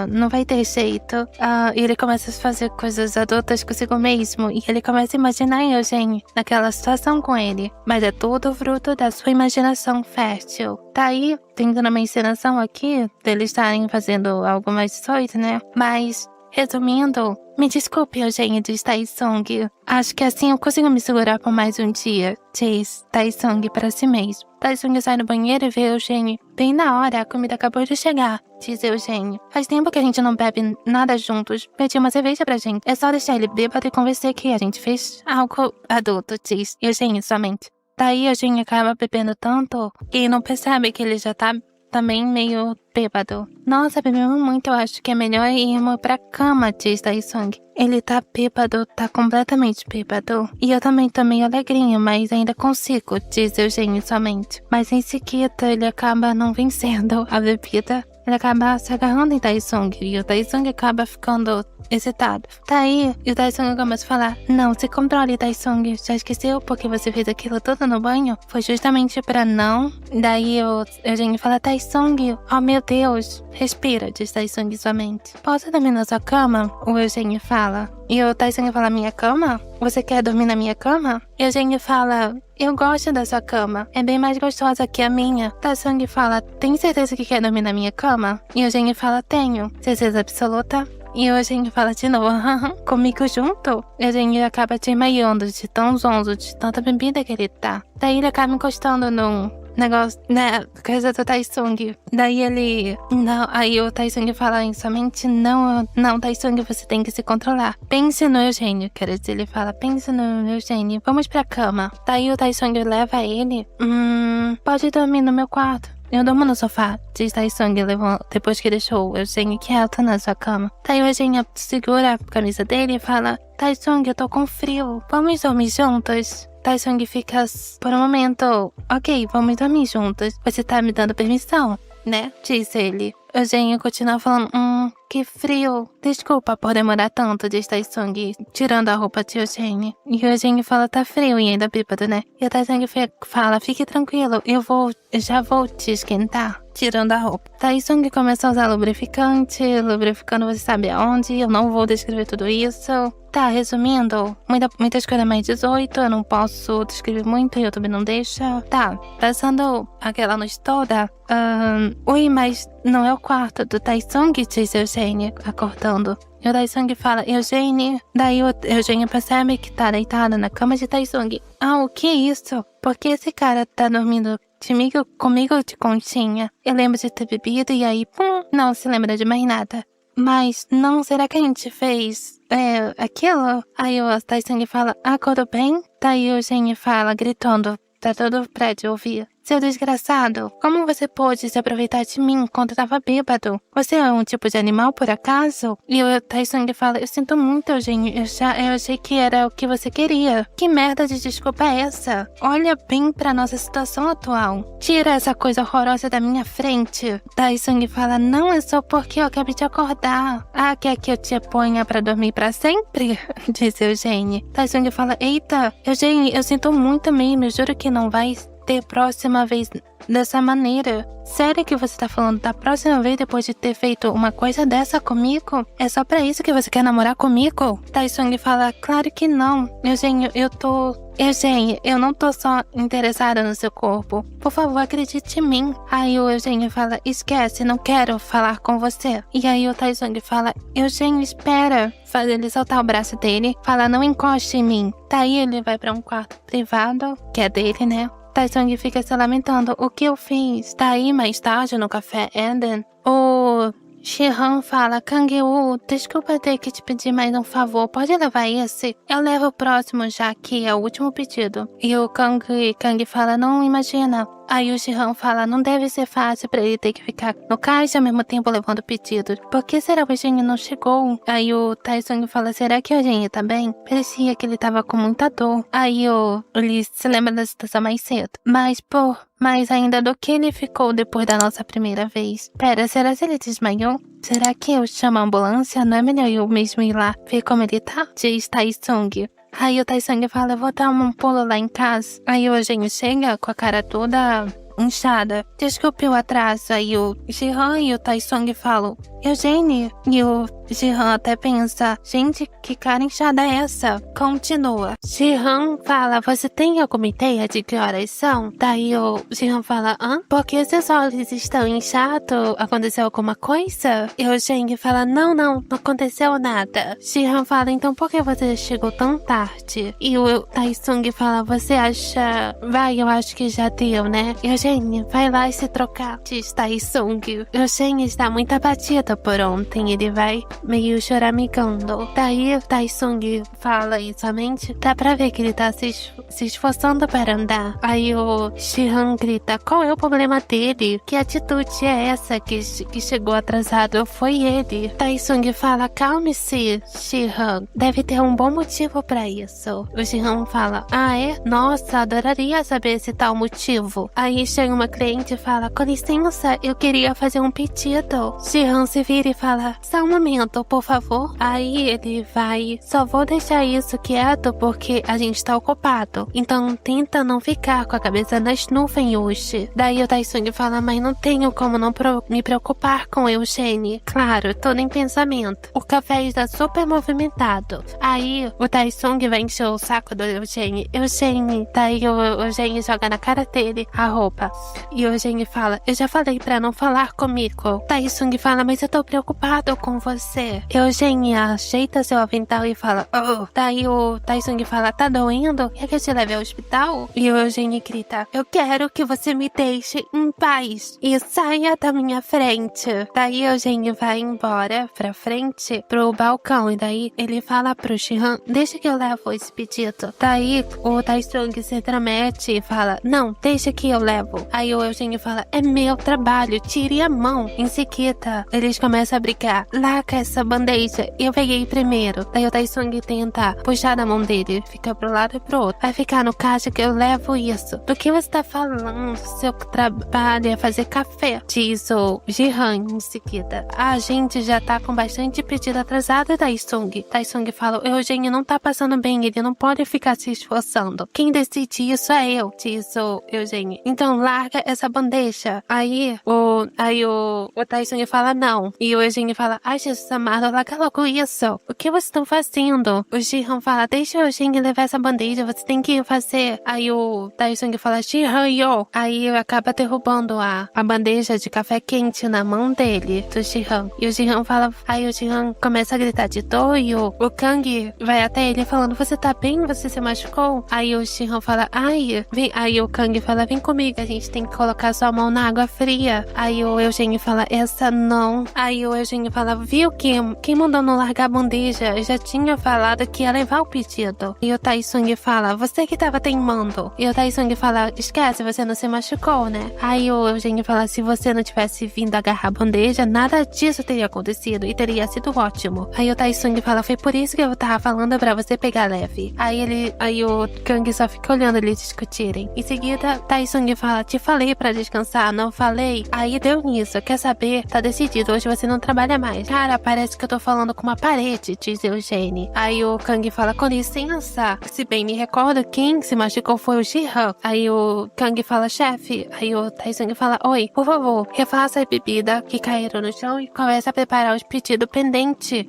Não vai ter jeito. Ele começa a fazer coisas adultas consigo mesmo, e ele começa a imaginar Eugênio naquela situação com ele. Mas é tudo fruto da sua imaginação fértil. Tá aí, tentando uma encenação aqui, deles estarem fazendo algo mais 18, né? Mas, resumindo, me desculpe, Eugênio, diz Taesung. Acho que assim eu consigo me segurar por mais um dia, diz Taesung para si mesmo. Taesung sai do banheiro e vê Eugênio. Bem na hora, a comida acabou de chegar, diz Eugênio. Faz tempo que a gente não bebe nada juntos. Pedi uma cerveja pra gente. É só deixar ele bêbado e convencer que a gente fez algo adulto, diz Eugênio somente. Daí Eugênio acaba bebendo tanto que não percebe que ele já tá também meio bêbado. Nossa, bebemos muito, eu acho que é melhor irmos pra cama, diz Taesung. Ele tá bêbado, tá completamente bêbado. E eu também tô meio alegrinho, mas ainda consigo, diz Eugênio somente. Mas em seguida ele acaba não vencendo a bebida. Ele acaba se agarrando em Taesung e o Taesung acaba ficando excitado. Tá aí, e o Taesung começa a falar, não, se controle, Taesung, já esqueceu porque você fez aquilo tudo no banho? Foi justamente pra não. Daí o Eugênio fala, Taesung, oh meu Deus, respira, diz Taesung somente. Posso dormir na sua cama? O Eugênio fala. E o Taesung fala, minha cama? Você quer dormir na minha cama? E o Eugênio fala, eu gosto da sua cama, é bem mais gostosa que a minha. Taesung fala, tem certeza que quer dormir na minha cama? E o Eugênio fala, tenho. Certeza absoluta? E o Eugênio fala de novo, comigo junto? O Eugênio acaba desmaiando de tão zonzo, de tanta bebida que ele tá. Daí ele acaba encostando num negócio, né, coisa do Taesung. Daí ele, não, aí o Taesung fala somente, não, Taesung, você tem que se controlar. Pense no Eugênio, quer dizer, ele fala, pense no Eugênio, vamos pra cama. Daí o Taesung leva ele, pode dormir no meu quarto. Eu durmo no sofá, diz Taesung depois que deixou o Eugênio quieto na sua cama. Daí o Eugênio segura a camisa dele e fala, Taesung, eu tô com frio, vamos dormir juntos? Taesung fica por um momento, ok, vamos dormir juntos, você tá me dando permissão, né? Diz ele. Eugênio continua falando, que frio. Desculpa por demorar tanto, diz Taesung, tirando a roupa de Eugênio. E o Eugênio fala, tá frio e ainda bêbado, né? E o Taesung fala, fique tranquilo, eu já vou te esquentar. Tirando a roupa. Taesung começa a usar lubrificante, lubrificando você sabe aonde, eu não vou descrever tudo isso. Tá, resumindo, muitas coisas mais 18, eu não posso descrever muito, o YouTube não deixa. Tá, passando aquela noite toda, ui, mas não é o quarto do Taesung, diz Eugênio, acordando. E o Taesung fala, Eugênio. Daí o Eugênio percebe que tá deitado na cama de Taesung. O que é isso? Por que esse cara tá dormindo comigo de conchinha? Eu lembro de ter bebido e aí, não se lembra de mais nada. Mas, não, será que a gente fez aquilo? Aí o Taesung fala, acordou bem? Daí o Eugênio fala, gritando, tá todo o prédio ouvir. Seu desgraçado, como você pôde se aproveitar de mim enquanto eu tava bêbado? Você é um tipo de animal, por acaso? E o Taesung fala, eu sinto muito, Eugênio, eu achei que era o que você queria. Que merda de desculpa é essa? Olha bem pra nossa situação atual. Tira essa coisa horrorosa da minha frente. Taesung fala, não, é só porque eu acabei de acordar. Quer que eu te ponha pra dormir pra sempre? Diz Eugênio. Taesung fala, eita, Eugênio, eu sinto muito mesmo, eu juro que não vai ter próxima vez dessa maneira. Sério que você tá falando da próxima vez depois de ter feito uma coisa dessa comigo? É só pra isso que você quer namorar comigo? Taesung fala, claro que não. Eugênio, Eugênio, eu não tô só interessada no seu corpo. Por favor, acredite em mim. Aí o Eugênio fala, esquece, não quero falar com você. E aí o Taesung fala, Eugênio, espera. Faz ele soltar o braço dele, fala, não encoste em mim. Daí ele vai pra um quarto privado, que é dele, né? Taesung fica se lamentando. O que eu fiz? Daí, mais tarde, no Café Eden, o Shihan fala, Kang-woo, desculpa ter que te pedir mais um favor, pode levar esse? Eu levo o próximo já que é o último pedido. E o Kang fala, não imagina. Aí o Shihan fala, não deve ser fácil pra ele ter que ficar no caixa ao mesmo tempo levando pedidos. Por que será que o Eugênio não chegou? Aí o Tae-sung fala, será que o Eugênio tá bem? Parecia que ele tava com muita dor. Aí ele se lembra da situação mais cedo. Mas ainda do que ele ficou depois da nossa primeira vez. Pera, será que ele desmaiou? Será que eu chamo a ambulância? Não é melhor eu mesmo ir lá ver como ele tá? Diz Tae-sung. Aí o Tae-sung fala, eu vou dar um pulo lá em casa. Aí o Eugênio chega com a cara toda inchada. Desculpe o atraso. Aí o Jihan e o Tae-sung falam, Eugênio. E o Jihan até pensa, gente, que cara inchada é essa? Continua. Jihan fala, você tem alguma ideia de que horas são? Daí o Jihan fala, hã? Por que seus olhos estão inchados? Aconteceu alguma coisa? E o Eugênio fala, não aconteceu nada. Jihan fala, então por que você chegou tão tarde? E o Tae-sung fala, você acha... Vai, eu acho que já deu, né? Eugênio, vai lá e se trocar. Diz Tae-sung. Eugênio está muito abatida por ontem. Ele vai meio choramingando. Daí o Tae-sung fala somente, dá pra ver que ele tá se esforçando para andar. Aí o Shihan grita, qual é o problema dele? Que atitude é essa que chegou atrasado? Foi ele. Tae-sung fala, calme-se, Shihan. Deve ter um bom motivo pra isso. O Shihan fala, ah é? Nossa, adoraria saber esse tal motivo. Aí chega uma cliente e fala, com licença, eu queria fazer um pedido. Shihan se vira e fala, só um momento, por favor. Aí ele vai, só vou deixar isso quieto porque a gente tá ocupado. Então tenta não ficar com a cabeça nas nuvens hoje. Daí o Tae-sung fala, mas não tenho como não me preocupar com Eugênio. Claro, todo em pensamento. O café está super movimentado. Aí o Tae-sung vai encher o saco do Eugênio. Eugênio, daí o Eugênio joga na cara dele a roupa. E o Eugênio fala, eu já falei pra não falar comigo. Tae-sung fala, mas eu tô preocupado com você. Eugênio ajeita seu avental e fala, oh. Daí o Tae-sung fala, tá doendo? Quer que eu te leve ao hospital? E o Eugênio grita, eu quero que você me deixe em paz e saia da minha frente. Daí o Eugênio vai embora pra frente, pro balcão, e daí ele fala pro Shihan, deixa que eu levo esse pedido. Daí o Tae-sung se intromete e fala, não, deixa que eu levo. Aí o Eugênio fala, é meu trabalho, tire a mão. Em seguida, eles começam a brigar, larga essa bandeja, eu peguei primeiro. Daí o Tae-sung tenta puxar da mão dele, fica pro lado e pro outro. Vai ficar no caixa que eu levo isso. Do que você tá falando? Seu trabalho é fazer café, diz o Jihan em seguida. A gente já tá com bastante pedido atrasado, Tae-sung. Tae-sung fala, o Eugênio não tá passando bem, ele não pode ficar se esforçando. Quem decide isso é eu, diz o Eugênio. Então larga essa bandeja. Aí o Tae-sung fala não. E o Eugênio fala, ai Jesus amado, larga logo isso. O que vocês estão fazendo? O Jihan fala, deixa o Eugênio levar essa bandeja, você tem que fazer. Aí o Tae-sung fala, Jihan, yo. Aí acaba derrubando a bandeja de café quente na mão dele, do Jihan. E o Jihan fala, aí o Jihan começa a gritar de dor e o Kang vai até ele falando, você tá bem? Você se machucou? Aí o Jihan fala, ai, vem. Aí o Kang fala, vem comigo, a gente tem que colocar sua mão na água fria. Aí o Eugênio fala, essa não. Aí o Eugênio fala, viu quem mandou não largar a bandeja? Eu já tinha falado que ia levar o pedido. E o Tae-sung fala, você que tava teimando. E o Tae-sung fala, esquece, você não se machucou, né? Aí o Eugênio fala, se você não tivesse vindo agarrar a bandeja, nada disso teria acontecido e teria sido ótimo. Aí o Tae-sung fala, foi por isso que eu tava falando pra você pegar leve. Aí o Kang só fica olhando eles discutirem. Em seguida, Tae-sung fala, te falei pra descansar, não falei? Aí deu nisso, quer saber? Tá decidido, hoje você não trabalha mais. Cara, parece que eu tô falando com uma parede, diz Eugênio. Aí o Kang fala, com licença. Se bem me recordo, quem se machucou foi o Jihan. Aí o Kang fala, chefe. Aí o Tae-sung fala, oi, por favor, refaça a bebida que caíram no chão e comece a preparar os pedidos pendentes.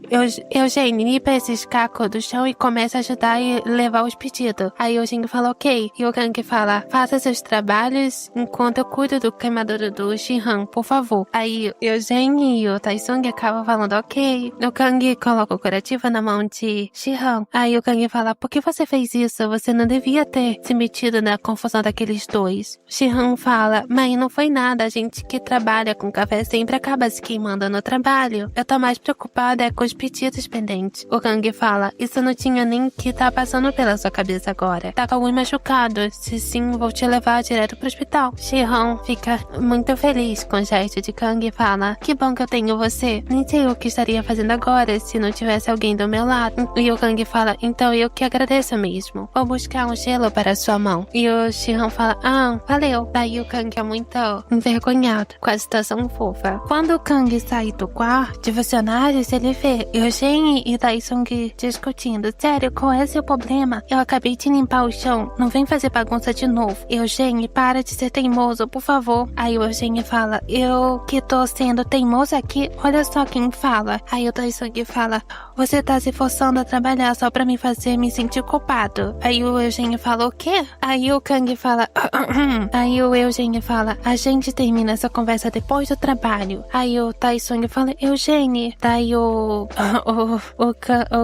Eugênio, limpa esses cacos do chão e comece a ajudar e levar os pedidos. Aí o Eugênio fala, ok. E o Kang fala, faça seus trabalhos enquanto eu cuido do queimador do Jihan, por favor. Aí o Eugênio e o Tae-sung acabam falando, ok. O Kang coloca o curativo na mão de Shi-Han. Aí o Kang fala, por que você fez isso? Você não devia ter se metido na confusão daqueles dois. Shi-Han fala, mãe, não foi nada. A gente que trabalha com café sempre acaba se queimando no trabalho. Eu tô mais preocupada com os pedidos pendentes. O Kang fala, isso não tinha nem que tá passando pela sua cabeça agora. Tá com alguns machucados. Se sim, vou te levar direto pro hospital. Shi-Han fica muito feliz com o gesto de Kang e fala, que bom que eu tenho você. Nem sei o que estaria fazendo agora se não tivesse alguém do meu lado. E o Kang fala, então eu que agradeço mesmo. Vou buscar um gelo para sua mão. E o Shi-Han fala, valeu. Daí o Kang é muito envergonhado com a situação fofa. Quando o Kang sai do quarto de funcionários, ele vê Eugene e Tae-sung discutindo. Sério, qual é seu problema? Eu acabei de limpar o chão. Não vem fazer bagunça de novo. Eugene, para de ser teimoso, por favor. Aí o Eugene fala, eu que tô sendo teimoso aqui? Olha só quem fala. Aí o Tae-sung fala, você tá se forçando a trabalhar só pra me fazer me sentir culpado. Aí o Eugene fala, o quê? Aí o Kang fala, aí o Eugene fala, a gente termina essa conversa depois do trabalho. Aí o Tae-sung fala, Eugene. Daí o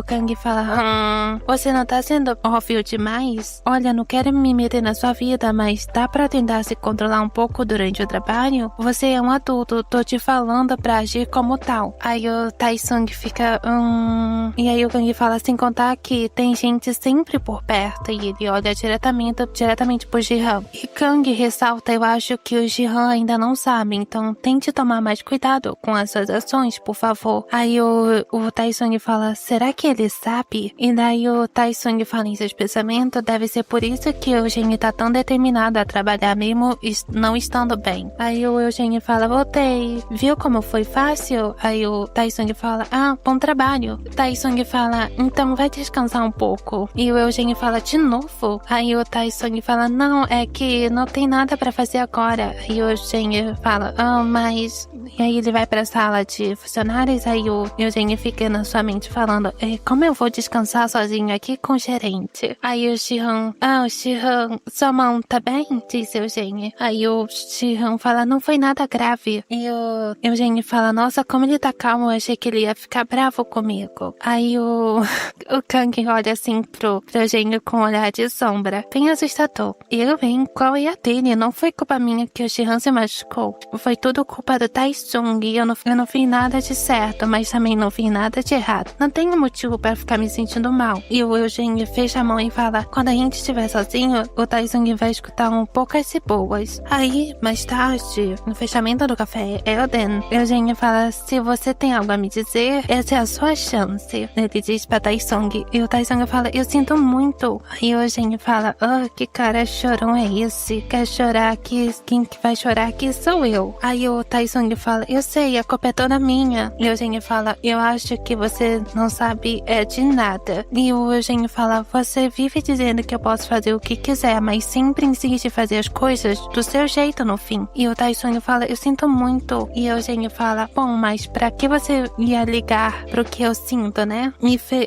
Kang fala, você não tá sendo óbvio demais? Olha, não quero me meter na sua vida, mas dá pra tentar se controlar um pouco durante o trabalho? Você é um adulto, tô te falando pra agir como tal. Aí o Tae-sung fica, E aí o Kang fala, sem contar que tem gente sempre por perto, e ele olha diretamente pro Ji-han. E Kang ressalta, eu acho que o Ji-han ainda não sabe, então tente tomar mais cuidado com as suas ações, por favor. Aí o Tae-sung fala, será que ele sabe? E daí o Tae-sung fala em seus pensamentos, deve ser por isso que o Eugene tá tão determinado a trabalhar mesmo não estando bem. Aí o Eugene fala, voltei, viu como foi fácil? Aí o Tae-sung fala, bom trabalho. Tae-sung fala, então vai descansar um pouco. E o Eugene fala, de novo? Aí o Tae-sung fala, não, é que não tem nada pra fazer agora. Aí o Eugene fala, mas... E aí ele vai pra sala de funcionários, aí o Eugene fica na sua mente falando, como eu vou descansar sozinho aqui com o gerente? Aí o Shi-han, Shi-han, sua mão tá bem? Diz o Eugene. Aí o Shi-han fala, não foi nada grave. E o Eugene fala, nossa, como ele tá calmo, eu achei que ele ia ficar bravo comigo. Aí o Kang olha assim pro Eugene com um olhar de sombra, bem assustador. Qual é a dele? Não foi culpa minha que o Shi-han se machucou. Foi tudo culpa do Tae-sung. Eu não fiz nada de certo, mas também não fiz nada de errado. Não tenho motivo pra ficar me sentindo mal. E o Eugene fecha a mão e fala, quando a gente estiver sozinho, o Tae-sung vai escutar poucas e boas. Aí, mais tarde, no fechamento do café Elden, Eugene fala, se você tem algo a me dizer, essa é a sua chance. Ele diz pra Tae-sung. E o Tae-sung fala, eu sinto muito. Aí o Eugene fala, que cara chorão é esse? Quer chorar aqui? Quem que vai chorar aqui sou eu. Aí o Tae-sung fala, eu sei, a culpa é toda minha. E o Eugene fala, eu acho que você não sabe de nada. E o Eugene fala, você vive dizendo que eu posso fazer o que quiser, mas sempre insiste em fazer as coisas do seu jeito no fim. E o Tae-sung fala, eu sinto muito. E o Eugene fala, bom, mas pra que você ia ligar pro que eu sinto, né?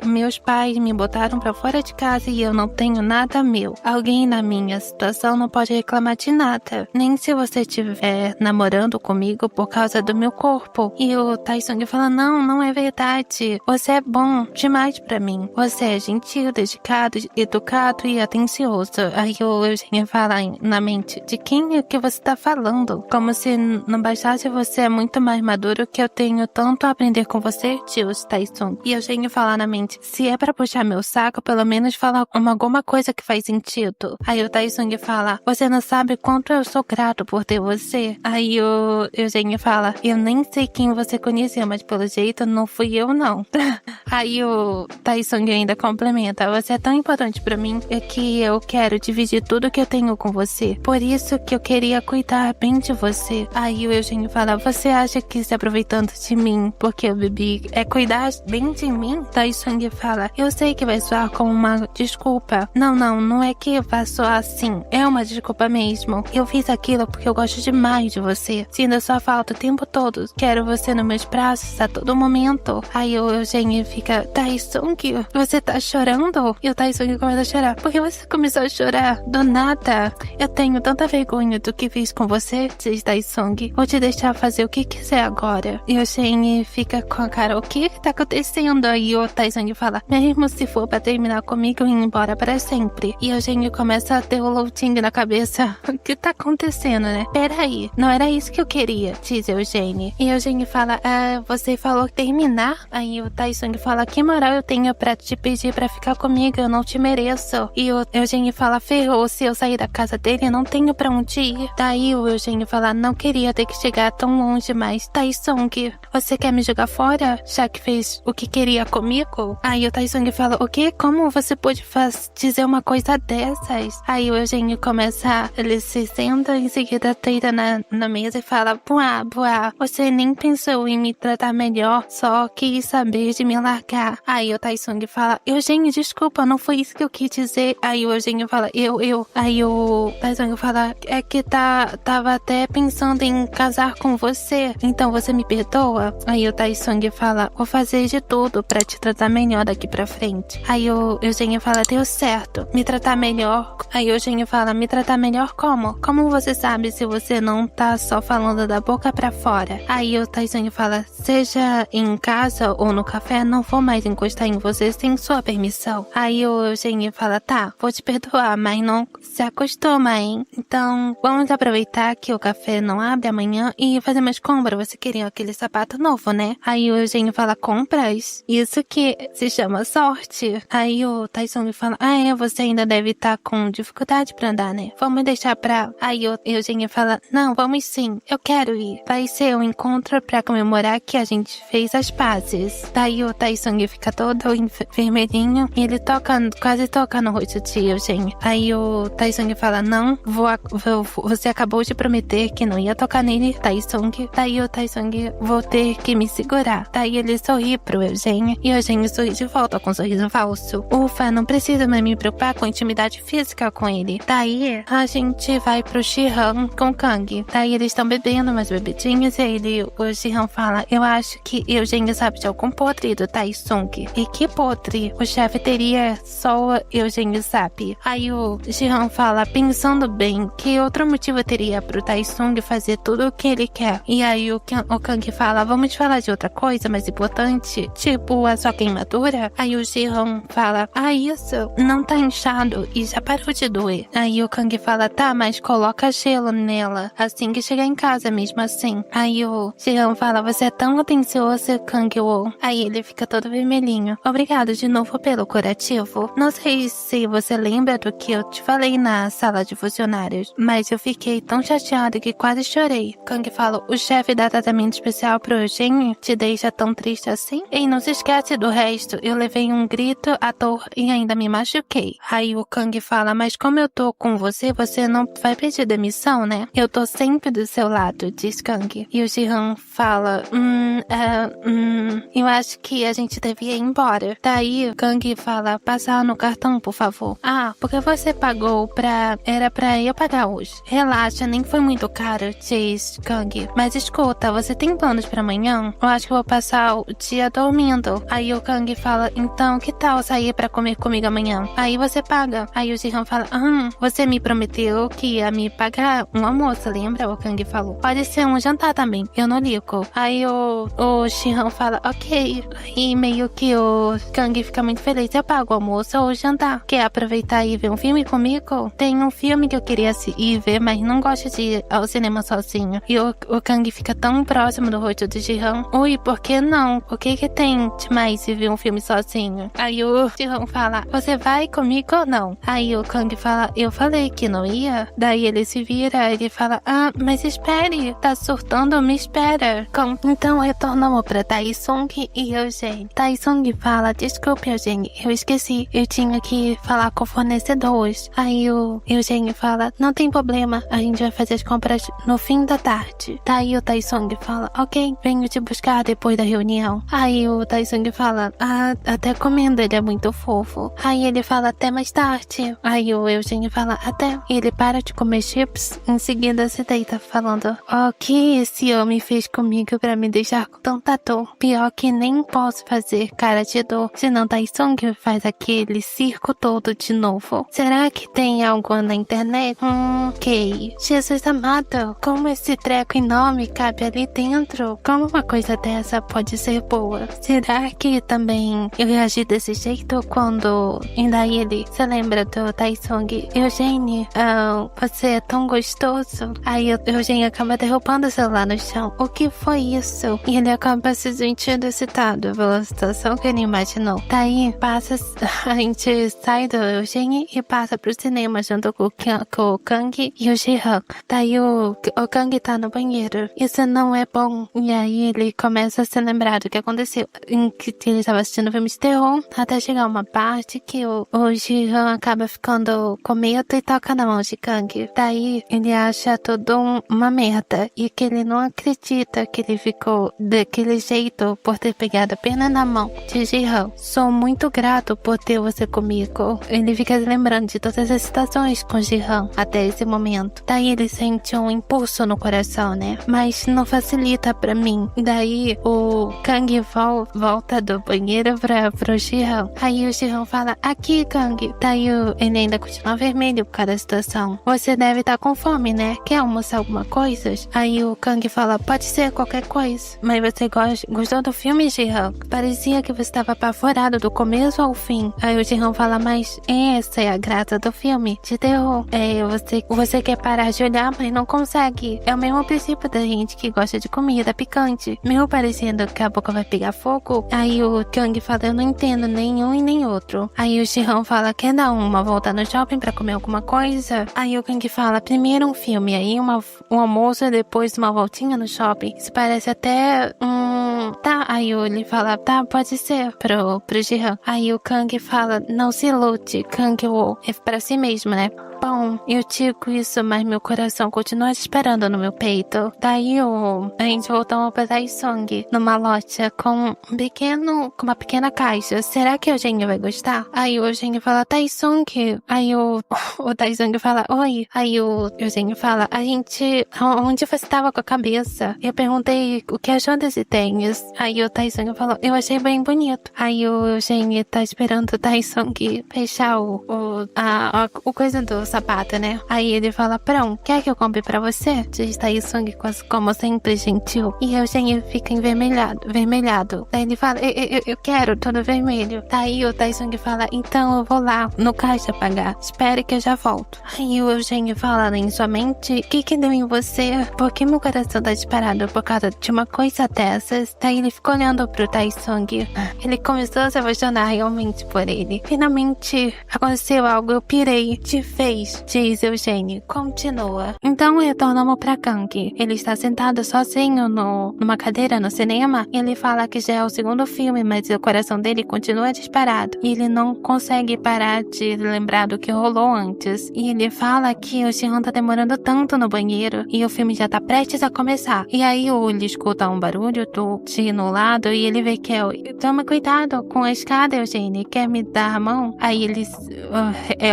Meus pais me botaram pra fora de casa e eu não tenho nada meu. Alguém na minha situação não pode reclamar de nada. Nem se você estiver namorando comigo por causa do meu corpo. E o Tae-sung fala, não é verdade. Você é bom demais pra mim. Você é gentil, dedicado, educado e atencioso. Aí o Eugene fala na mente, de quem é que você tá falando? Como se não bastasse, você é muito mais maduro que eu tenho tanto a aprender com você, tio Tae-sung. E o Eugene fala na mente, se é pra puxar meu saco, pelo menos fala alguma coisa que faz sentido. Aí o Tae-sung fala, você não sabe quanto eu sou grato por ter você. Aí o Eugene fala, eu nem sei quem você conheceu, mas pelo jeito não fui eu não. Aí o Tae-sung ainda complementa, você é tão importante pra mim, é que eu quero dividir tudo que eu tenho com você. Por isso que eu queria cuidar bem de você. Aí o Eugene fala, você acha que se aproveitando de mim porque eu bebi é cuidar bem de mim? Tae-sung fala, eu sei que vai soar como uma desculpa. Não é que vai soar assim. É uma desculpa mesmo. Eu fiz aquilo porque eu gosto demais de você. Sinto sua falta o tempo todo. Quero você nos meus braços a todo momento. Aí o Eugene fica, Tae-sung, você tá chorando? E o Tae-sung começa a chorar. Por que você começou a chorar? Do nada. Eu tenho tanta vergonha do que fiz com você, diz Tae-sung. Vou te deixar fazer o que quiser agora. E o Eugene fica fica com a cara, o que tá acontecendo? Aí o Taesung fala, mesmo se for pra terminar comigo e ir embora pra sempre. E o Eugênio começa a ter o Louting na cabeça. O que tá acontecendo, né? Peraí, não era isso que eu queria, diz Eugênio. E Eugênio fala, você falou terminar? Aí o Taesung fala, que moral eu tenho pra te pedir pra ficar comigo? Eu não te mereço. E o Eugênio fala, ferrou, se eu sair da casa dele, eu não tenho pra onde ir. Daí o Eugênio fala, não queria ter que chegar tão longe, mas Taesung, você quer me jogar fora? Já que fez o que queria comigo? Aí o Taesung fala, o quê? Como você pode dizer uma coisa dessas? Aí o Eugênio começa, ele se senta, em seguida deita na mesa e fala, buá, você nem pensou em me tratar melhor, só quis saber de me largar. Aí o Taesung fala, Eugênio, desculpa, não foi isso que eu quis dizer. Aí o Eugênio fala, eu. Aí o Taesung fala, é que tava até pensando em casar com você, então você me perdoa? Aí o Taesung fala, vou fazer de tudo pra te tratar melhor daqui pra frente. Aí o Eugênio fala, deu certo, me tratar melhor. Aí o Eugênio fala, me tratar melhor como? Como você sabe se você não tá só falando da boca pra fora? Aí o Taesung fala, seja em casa ou no café, não vou mais encostar em você sem sua permissão. Aí o Eugênio fala, tá, vou te perdoar, mas não se acostuma, hein? Então, vamos aproveitar que o café não abre amanhã e fazer mais compra. Você queria aquele sapato novo, né? Aí o Eugênio fala, compras? Isso que se chama sorte. Aí o Taesung fala, você ainda deve estar com dificuldade pra andar, né? Vamos deixar pra... Aí o Eugênio fala, não, vamos sim, eu quero ir. Vai ser um encontro pra comemorar que a gente fez as pazes. Daí o Taesung fica todo vermelhinho e ele quase toca no rosto de Eugênio. Aí o Taesung fala, não, você acabou de prometer que não ia tocar nele, Taesung. Daí o Taesung, vou ter que me segurar. Daí ele sorri pro Eugênio e o Eugênio sorri de volta com um sorriso falso. Ufa, não preciso mais me preocupar com intimidade física com ele. Daí a gente vai pro Shihan com Kang. Daí eles estão bebendo umas bebidinhas e o Shihan fala, eu acho que Eugênio sabe de algum podre do Taesung. E que podre? O chefe teria só o Eugênio sabe. Aí o Shihan fala, pensando bem, que outro motivo teria pro Taesung fazer tudo o que ele quer? E aí o Kang fala, vamos falar de outra coisa mais importante? Tipo a sua queimadura? Aí o Shihan fala, isso não tá inchado e já parou de doer. Aí o Kang fala, tá, mas coloca gelo nela assim que chegar em casa mesmo assim. Aí o Shihan fala, você é tão atencioso, Kang-woo. Aí ele fica todo vermelhinho. Obrigado de novo pelo curativo. Não sei se você lembra do que eu te falei na sala de funcionários, mas eu fiquei tão chateada que quase chorei. Kang fala, o chefe dá tratamento especial pro Eugênio? Te deixa tão triste assim? E não se esquece do resto, eu levei um grito à toa e ainda me machuquei. Aí o Kang fala, mas como eu tô com você, você não vai pedir demissão, né? Eu tô sempre do seu lado, diz Kang. E o Shihan fala, eu acho que a gente devia ir embora. Daí o Kang fala, passar no cartão, por favor. Porque você pagou era pra eu pagar hoje. Relaxa, nem foi muito caro, diz Kang. Mas escuta, você tem planos pra amanhã? Eu acho que eu vou passar o dia dormindo. Aí o Kang fala, então que tal sair pra comer comigo amanhã? Aí você paga. Aí o Shihan fala, você me prometeu que ia me pagar um almoço, lembra? O Kang falou. Pode ser um jantar também, eu não ligo. Aí o Shihan fala, ok. E meio que o Kang fica muito feliz. Eu pago o almoço ou o jantar. Quer aproveitar e ver um filme comigo? Tem um filme que eu queria ir ver, mas não gosto de ir ao cinema sozinho. E o Kang fica tão próximo do rosto do Shihan. Ui, por que não? O que tem demais de ver um filme sozinho? Aí o Shihan fala, você vai comigo ou não? Aí o Kang fala, eu falei que não ia. Daí ele se vira, ele fala, mas espere, tá surtando, me espera. Então retornamos pra Taesung e Eugênio. Taesung fala, desculpe Eugênio, eu esqueci, eu tinha que falar com fornecedores. Aí o Eugênio fala, não tem problema, a gente vai fazer as compras no fim da tarde. Daí o Taesung fala, ok, venho te buscar depois da reunião. Aí o Taesung fala, até comendo, ele é muito fofo. Aí ele fala, até mais tarde. Aí o Eugênio fala, até. E ele para de comer chips, em seguida se deita falando, o que esse homem fez comigo pra me deixar com tanta dor? Pior que nem posso fazer cara de dor, senão Taesung faz aquele circo todo de novo. Será que tem algo na internet? Ok. Jesus amado, como esse treco enorme cabe ali dentro? Como uma coisa coisa dessa pode ser boa. Será que também eu reagi desse jeito quando... E daí ele se lembra do Taesung. Eugênio, você é tão gostoso. Aí o Eugênio acaba derrubando o celular no chão. O que foi isso? E ele acaba se sentindo excitado pela situação que ele imaginou. Daí passa... A gente sai do Eugênio e passa pro cinema junto com o Kang e o Jihan. Daí o Kang tá no banheiro. Isso não é bom. E aí ele começa a se lembrar do que aconteceu. Em que ele estava assistindo filme de terror, até chegar uma parte que o Jihan acaba ficando com medo e toca na mão de Kang. Daí ele acha tudo uma merda e que ele não acredita que ele ficou daquele jeito por ter pegado a pena na mão de Jihan. Sou muito grato por ter você comigo. Ele fica lembrando de todas as situações com Jihan até esse momento. Daí ele sente um impulso no coração, né? Mas não facilita pra mim. Daí o Kang volta do banheiro pro Jihan. Aí o Jihan fala, aqui Kang. Daí ele ainda continua vermelho por causa da situação. Você deve estar com fome, né? Quer almoçar alguma coisa? Aí o Kang fala, pode ser qualquer coisa. Mas você gostou do filme, Jihan? Parecia que você estava apavorado do começo ao fim. Aí o Jihan fala, mas essa é a graça do filme de terror. Você quer parar de olhar, mas não consegue. É o mesmo princípio da gente que gosta de comida picante. Mesmo parecendo que a boca vai pegar fogo. Aí o Kang fala, eu não entendo nenhum e nem outro. Aí o Jihan fala, quer dar uma volta no shopping pra comer alguma coisa? Aí o Kang fala, primeiro um filme, aí um almoço e depois uma voltinha no shopping. Isso parece até tá. Aí ele fala, tá, pode ser pro Jihan. Aí o Kang fala, não se lute, Kang-woo. É pra si mesmo, né? Bom, eu digo isso, mas meu coração continua esperando no meu peito. Daí a gente voltou pra Taesung numa loja com uma pequena caixa. Será que o Eugênio vai gostar? Aí o Eugênio fala, Taesung. Aí o Taesung fala, oi. Aí o Eugênio fala, onde você tava com a cabeça? Eu perguntei o que achou desse tênis. Aí o Taesung falou, eu achei bem bonito. Aí o Eugênio tá esperando o Taesung fechar o coisa do sapato, né? Aí ele fala, pronto, quer que eu compre pra você? Diz Taesung como sempre gentil. E Eugênio fica vermelhado. Daí ele fala, eu quero todo vermelho. Daí o Taesung fala, então eu vou lá no caixa pagar. Espere que eu já volto. Aí o Eugênio fala em sua mente, o que deu em você? Por que meu coração tá disparado por causa de uma coisa dessas? Daí ele ficou olhando pro Taesung. Ele começou a se apaixonar realmente por ele. Finalmente aconteceu algo, eu pirei de vez, diz Eugênio. Continua. Então retornamos pra Kang. Ele está sentado sozinho numa cadeira no cinema. Ele fala que já é o segundo filme, mas o coração dele continua disparado. E ele não consegue parar de lembrar do que rolou antes. E ele fala que o Jihan tá demorando tanto no banheiro e o filme já tá prestes a começar. E aí ele escuta um barulho no lado e ele vê que toma cuidado com a escada, Eugênio. Quer me dar a mão? Aí ele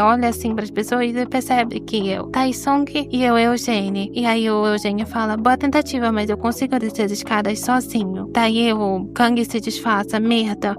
olha assim pras pessoas e percebe que eu, Taesung e eu, Eugênio. E aí o Eugênio fala, boa tentativa, mas eu consigo descer as escadas sozinho. Daí o Kang se disfarça, merda,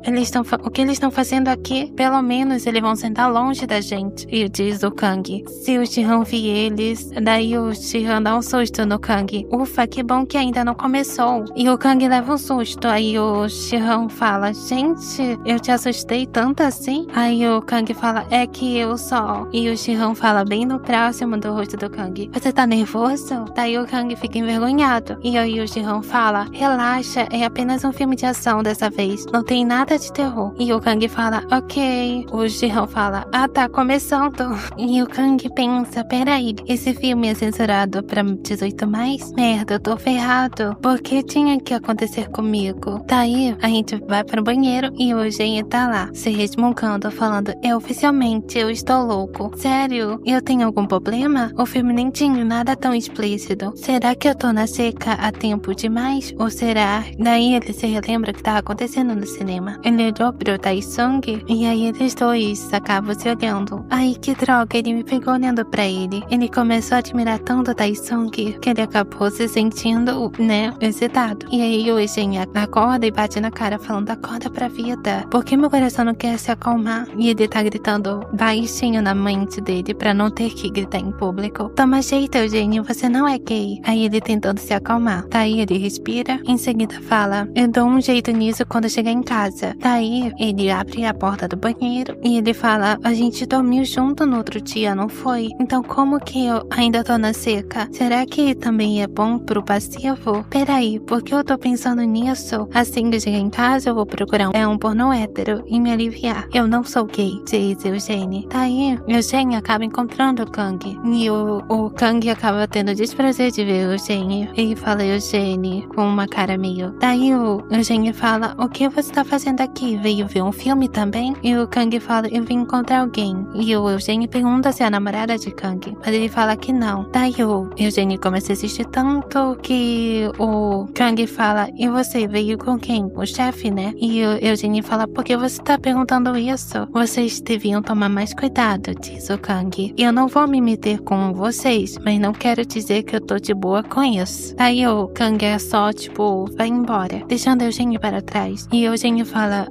o que eles estão fazendo aqui? Pelo menos eles vão sentar longe da gente. E diz o Kang, se o Jihan vir eles, daí o Jihan dá um susto no Kang. Ufa, que bom que ainda não começou. E o Kang leva um susto. Aí o Jihan fala, gente, eu te assustei tanto assim? Aí o Kang fala, é que eu só. E o Jihan fala bem no próximo do rosto do Kang, você tá nervoso? Daí o Kang fica envergonhado. E aí o Jihan fala, relaxa, é apenas um filme de ação dessa vez. Não tem nada de terror. E o Kang fala, ok. O Jihan fala, tá começando. E o Kang pensa, peraí, esse filme é censurado pra 18+? Merda, eu tô ferrado. Por que tinha que acontecer comigo? Daí a gente vai pro banheiro e o Eugênio tá lá, se resmungando, falando, oficialmente eu estou louco. Sério? Eu tenho algum problema? O filme nem tinha nada tão explícito. Será que eu tô na seca há tempo demais? Ou será? Daí ele se relembra o que tava acontecendo no cinema. Ele olhou pro Taesung e aí eles dois acabam se olhando. Ai, que droga, ele me pegou olhando pra ele. Ele começou a admirar tanto o Taesung que ele acabou se sentindo, excitado. E aí o Eugênio acorda e bate na cara falando, acorda pra vida. Por que meu coração não quer se acalmar? E ele tá gritando baixinho na mente dele pra não ter que gritar em público. Toma jeito, Eugênio, você não é gay. Aí ele tentando se acalmar. Daí ele respira, em seguida fala, eu dou um jeito nisso quando chegar em casa. Daí ele abre a porta do banheiro e ele fala, a gente dormiu junto no outro dia, não foi? Então como que eu ainda tô na seca? Será que também é bom pro passivo? Peraí, por que eu tô pensando nisso? Assim que eu chegar em casa, eu vou procurar um pornô hétero e me aliviar. Eu não sou gay, diz Eugênio. Daí, Eugênio acaba encontrando o Kang. E o Kang acaba tendo o desprazer de ver o Eugênio. Ele fala, Eugênio, com uma cara meio... Daí o Eugênio fala, o que você tá fazendo aqui? Veio ver um filme também? E o Kang fala, eu vim encontrar alguém. E o Eugênio pergunta se é a namorada de Kang. Mas ele fala que não. Daí o Eugênio começa a assistir tanto que o Kang fala, e você veio com quem? O chefe, né? E o Eugênio fala, por que você tá perguntando isso? Vocês deviam tomar mais cuidado, diz o Kang. Eu não vou me meter com vocês, mas não quero dizer que eu tô de boa com isso. Aí o Kang é só, tipo, vai embora, deixando o Eugênio para trás. E o Eugênio fala,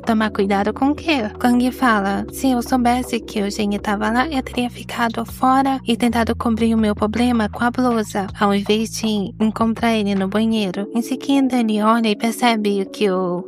tomar cuidado com o quê? Kang fala, se eu soubesse que o Eugênio tava lá, eu teria ficado fora e tentado cobrir o meu problema com a blusa, ao invés de encontrar ele no banheiro. Em seguida, ele olha e percebe que o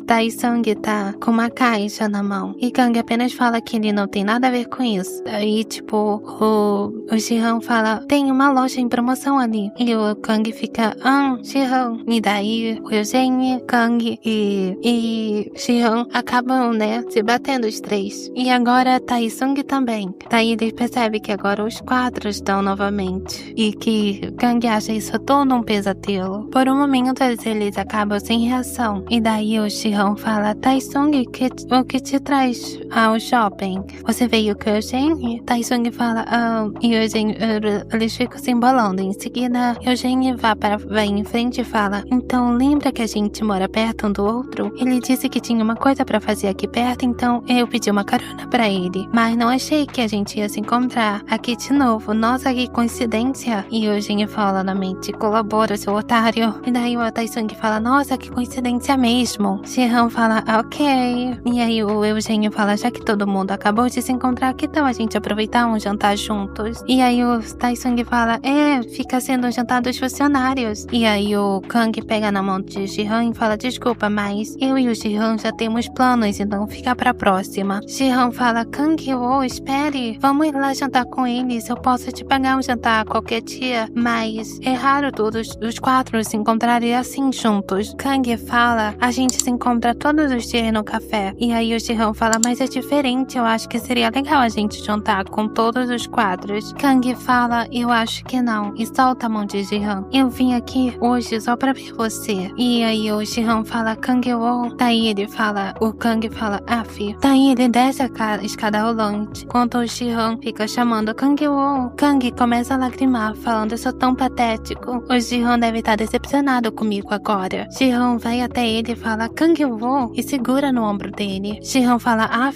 Tae-sung tá com uma caixa na mão. E Kang apenas fala que ele não tem nada a ver com isso. Aí, tipo, o Ji-han fala, tem uma loja em promoção ali. E o Kang fica, Ji-han. E daí, o Eugênio, Kang e Ji-han acabam, né, se batendo os três. E agora Tae-sung também. Daí ele percebe que agora os quatro estão novamente. E que Kang acha isso todo um pesadelo. Por um momento, eles acabam sem reação. E daí o Ji-han fala, Tae-sung, o que te traz ao shopping? Você veio com o Eugênio? Tae-sung fala, e o Eugênio, eles ficam se embolando. Em seguida, Eugênio vai em frente e fala, então lembra que a gente mora perto um do outro? Ele disse que tinha uma coisa pra fazer aqui perto, então eu pedi uma carona pra ele. Mas não achei que a gente ia se encontrar aqui de novo. Nossa, que coincidência. E o Eugênio fala na mente, colabora, seu otário. E daí o Tae-sung fala, nossa, que coincidência mesmo. Ji-han fala, ok. E aí o Eugênio fala, já que todo mundo acabou de se encontrar, que tal a gente aproveitar um jantar juntos? E aí o Tae-sung fala, fica sendo um jantar dos funcionários. E aí o Kang pega na mão de Ji-han e fala, desculpa, mas eu e o Ji-han já temos planos, então fica pra próxima. Ji-han fala, Kang, espere, vamos ir lá jantar com eles, eu posso te pagar um jantar qualquer dia, mas é raro todos os quatro se encontrarem assim juntos. Kang fala, a gente se encontra todos os dias no café. E aí o Ji-han fala, mas é diferente, eu acho que seria legal a gente jantar com todos os quatro. Kang fala, eu acho que não, e solta a mão de Ji-han. Eu vim aqui hoje só pra ver você. E aí o Ji-han fala, Kang, daí ele fala, o Kang fala, af. Daí ele desce a escada rolante, enquanto o Ji-han fica chamando Kang. Kang começa a lagrimar, falando, eu sou tão patético. O Ji-han deve estar decepcionado comigo agora. Ji-han vai até ele e fala, Kang, e segura no ombro dele. Ji-han fala, af,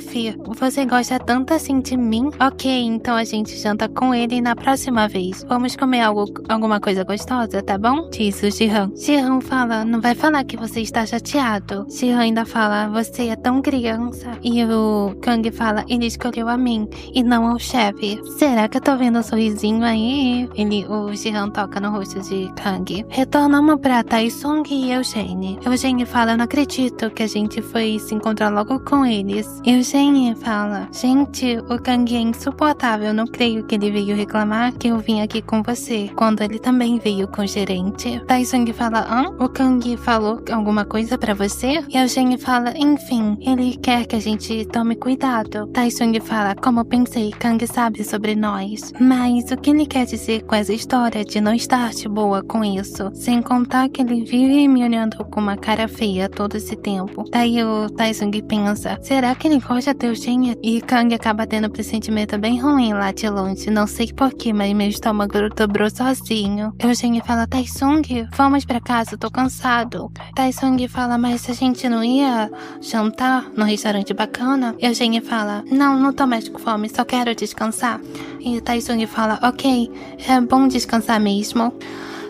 você gosta tanto assim de mim? Ok, então a gente janta com ele na próxima vez. Vamos comer alguma coisa gostosa, tá bom? Diz o Ji-han. Ji-han fala, não vai falar que você está chateado. Ji-han ainda fala, você é tão criança. E o Kang fala, ele escolheu a mim e não ao chefe. Será que eu tô vendo um sorrisinho aí? O Ji-han toca no rosto de Kang. Retornamos pra Tae-sung e Eugênio. Eugênio fala, não acredito que a gente foi se encontrar logo com eles. Eugênio fala, gente, o Kang é insuportável, não creio que ele veio reclamar que eu vim aqui com você, quando ele também veio com o gerente. Tae-sung fala, o Kang falou alguma coisa pra você? E Eugênio fala, enfim, ele quer que a gente tome cuidado. Tae-sung fala, como eu pensei, Kang sabe sobre nós. Mas o que ele quer dizer com essa história de não estar de boa com isso? Sem contar que ele vive me olhando com uma cara feia todo esse tempo. Daí o Tae-sung pensa, será que ele gosta de Eugênio? E Kang acaba tendo um pressentimento bem ruim lá de longe. Não sei porquê, mas meu estômago dobrou sozinho. Eugênio fala, Tae-sung, vamos pra casa, tô cansado. Tae-sung fala, mas a gente não ia jantar num restaurante bacana? Eugênio fala, não tô mais com fome, só quero descansar. E Tae-sung fala, ok, é bom descansar mesmo.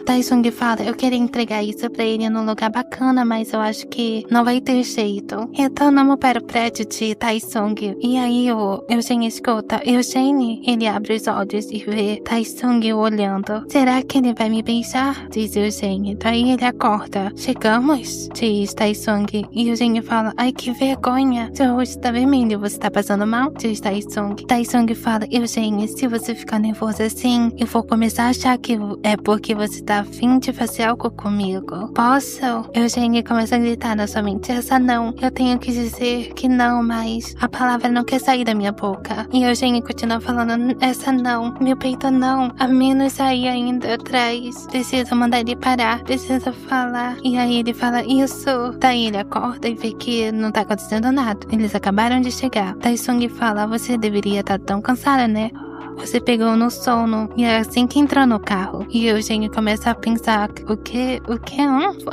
Taesung fala, eu queria entregar isso pra ele num lugar bacana, mas eu acho que não vai ter jeito. Retornamos para o prédio de Taesung. E aí o Eugênio escuta. Eugênio, ele abre os olhos e vê Taesung olhando. Será que ele vai me beijar? Diz Eugênio. Daí ele acorda. Chegamos? Diz Taesung. E Eugênio fala, ai que vergonha. Seu rosto tá vermelho, você tá passando mal? Diz Taesung. Taesung fala, Eugênio, se você ficar nervoso assim, eu vou começar a achar que é porque você tá afim de fazer algo comigo. Posso? Eugênio começa a gritar na sua mente, essa não. Eu tenho que dizer que não, mas a palavra não quer sair da minha boca. E Eugênio continua falando, essa não. Meu peito não. A menos aí ainda atrás. Preciso mandar ele parar. Preciso falar. E aí ele fala, isso. Daí ele acorda e vê que não tá acontecendo nada. Eles acabaram de chegar. Taesung fala, você deveria estar tão cansada, né? Você pegou no sono e é assim que entrou no carro. E Eugênio começa a pensar, o que?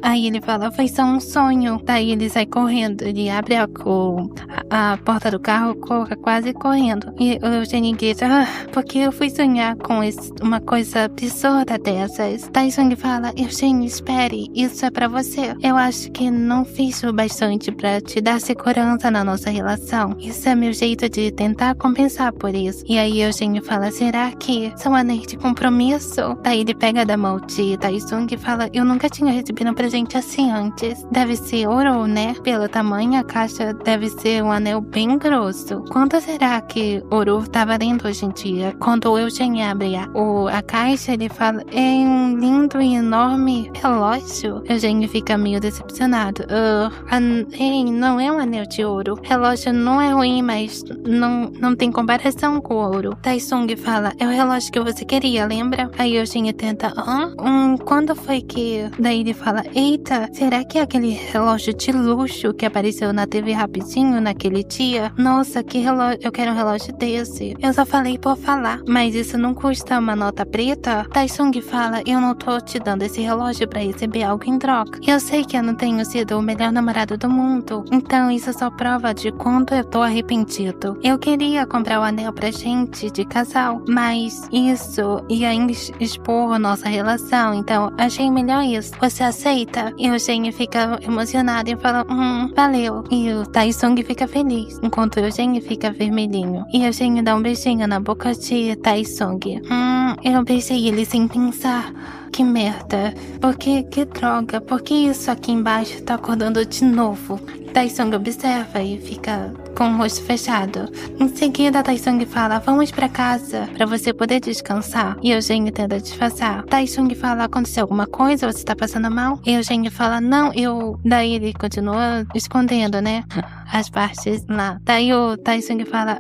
Aí ele fala, foi só um sonho. Daí ele sai correndo, ele abre a porta do carro, corre quase correndo. E o Eugênio grita, porque eu fui sonhar com uma coisa absurda dessas. Taesung fala, Eugênio, espere, isso é pra você. Eu acho que não fiz o bastante pra te dar segurança na nossa relação. Isso é meu jeito de tentar compensar por isso. E aí Eugênio fala, será que são anéis de compromisso? Daí ele pega da mão de Taesung e fala, eu nunca tinha recebido um presente assim antes. Deve ser ouro, né? Pelo tamanho, a caixa deve ser um anel bem grosso. Quanto será que ouro tá valendo hoje em dia? Quando o Eugênio abre a caixa, ele fala, é um lindo e enorme relógio. Eugênio fica meio decepcionado. Não é um anel de ouro. Relógio não é ruim, mas não tem comparação com o ouro. Taesung fala, é o relógio que você queria, lembra? Aí Eugênio tenta, quando foi que... Daí ele fala, eita, será que é aquele relógio de luxo que apareceu na TV rapidinho naquele dia? Nossa, que relógio, eu quero um relógio desse. Eu só falei por falar, mas isso não custa uma nota preta? Taesung fala, eu não tô te dando esse relógio pra receber algo em troca. Eu sei que eu não tenho sido o melhor namorado do mundo, então isso só prova de quanto eu tô arrependido. Eu queria comprar o anel pra gente de casal, mas isso ia expor nossa relação, então achei melhor isso. Você aceita? E o Eugênio fica emocionado e fala, valeu. E o Taesung fica feliz, enquanto o Eugênio fica vermelhinho. E o Eugênio dá um beijinho na boca de Taesung. Eu beijei ele sem pensar. Que merda. Que droga. Por que isso aqui embaixo tá acordando de novo? Taesung observa e fica com o rosto fechado. Em seguida, Taesung fala, vamos pra casa, pra você poder descansar. E Eugênio tenta disfarçar. Taesung fala, aconteceu alguma coisa? Você tá passando mal? E Eugênio fala, não, Daí ele continua escondendo, né? As partes lá. Daí o Taesung fala,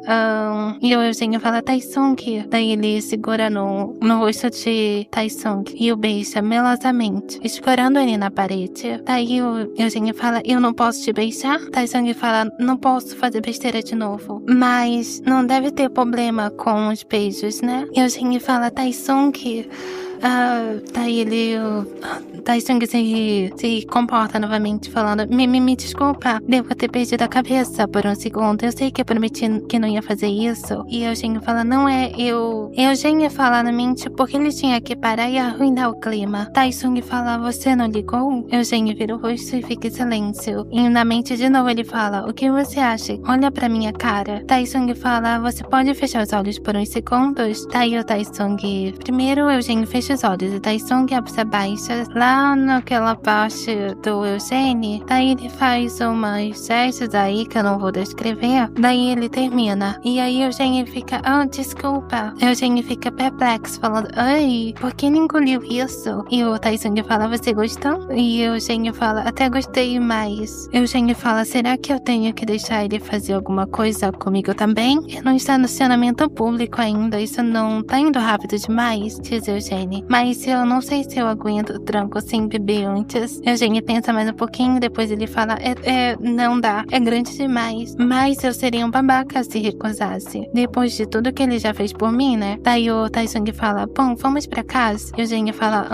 E o Eugênio fala, Taesung. Daí ele segura no rosto de Taesung e o beija melosamente, escorando ele na parede. Daí o Eugênio fala, eu não posso te beijar? Taesung fala, não posso fazer besteira de novo. Mas não deve ter problema com os beijos, né? Eugênio fala, Taesung... Daí Taesung se comporta novamente falando, me desculpa, devo ter perdido a cabeça por um segundo, eu sei que eu prometi que não ia fazer isso. E Eugênio fala, não é, Eugênio fala na mente porque ele tinha que parar e arruinar o clima. Taesung fala, você não ligou? Eugênio vira o rosto e fica em silêncio. E na mente de novo ele fala, o que você acha? Olha pra minha cara. Taesung fala, você pode fechar os olhos por uns segundos? Daí o Taesung, primeiro Eugênio fecha os olhos e Taesung se abaixa lá naquela parte do Eugênio. Daí ele faz umas gestos aí que eu não vou descrever. Daí ele termina. E aí Eugênio fica, desculpa. Eugênio fica perplexo, falando, ai, por que ele engoliu isso? E o Taesung fala, você gostou? E Eugênio fala, até gostei, mas... Eugênio fala, será que eu tenho que deixar ele fazer alguma coisa comigo também? Ele não está no estacionamento público ainda, isso não tá indo rápido demais, diz Eugênio. Mas eu não sei se eu aguento o tranco sem beber antes. Eugênio pensa mais um pouquinho, depois ele fala, não dá, é grande demais. Mas eu seria um babaca se recusasse. Depois de tudo que ele já fez por mim, né? Daí o Taesung fala, bom, vamos pra casa. Eugênio fala,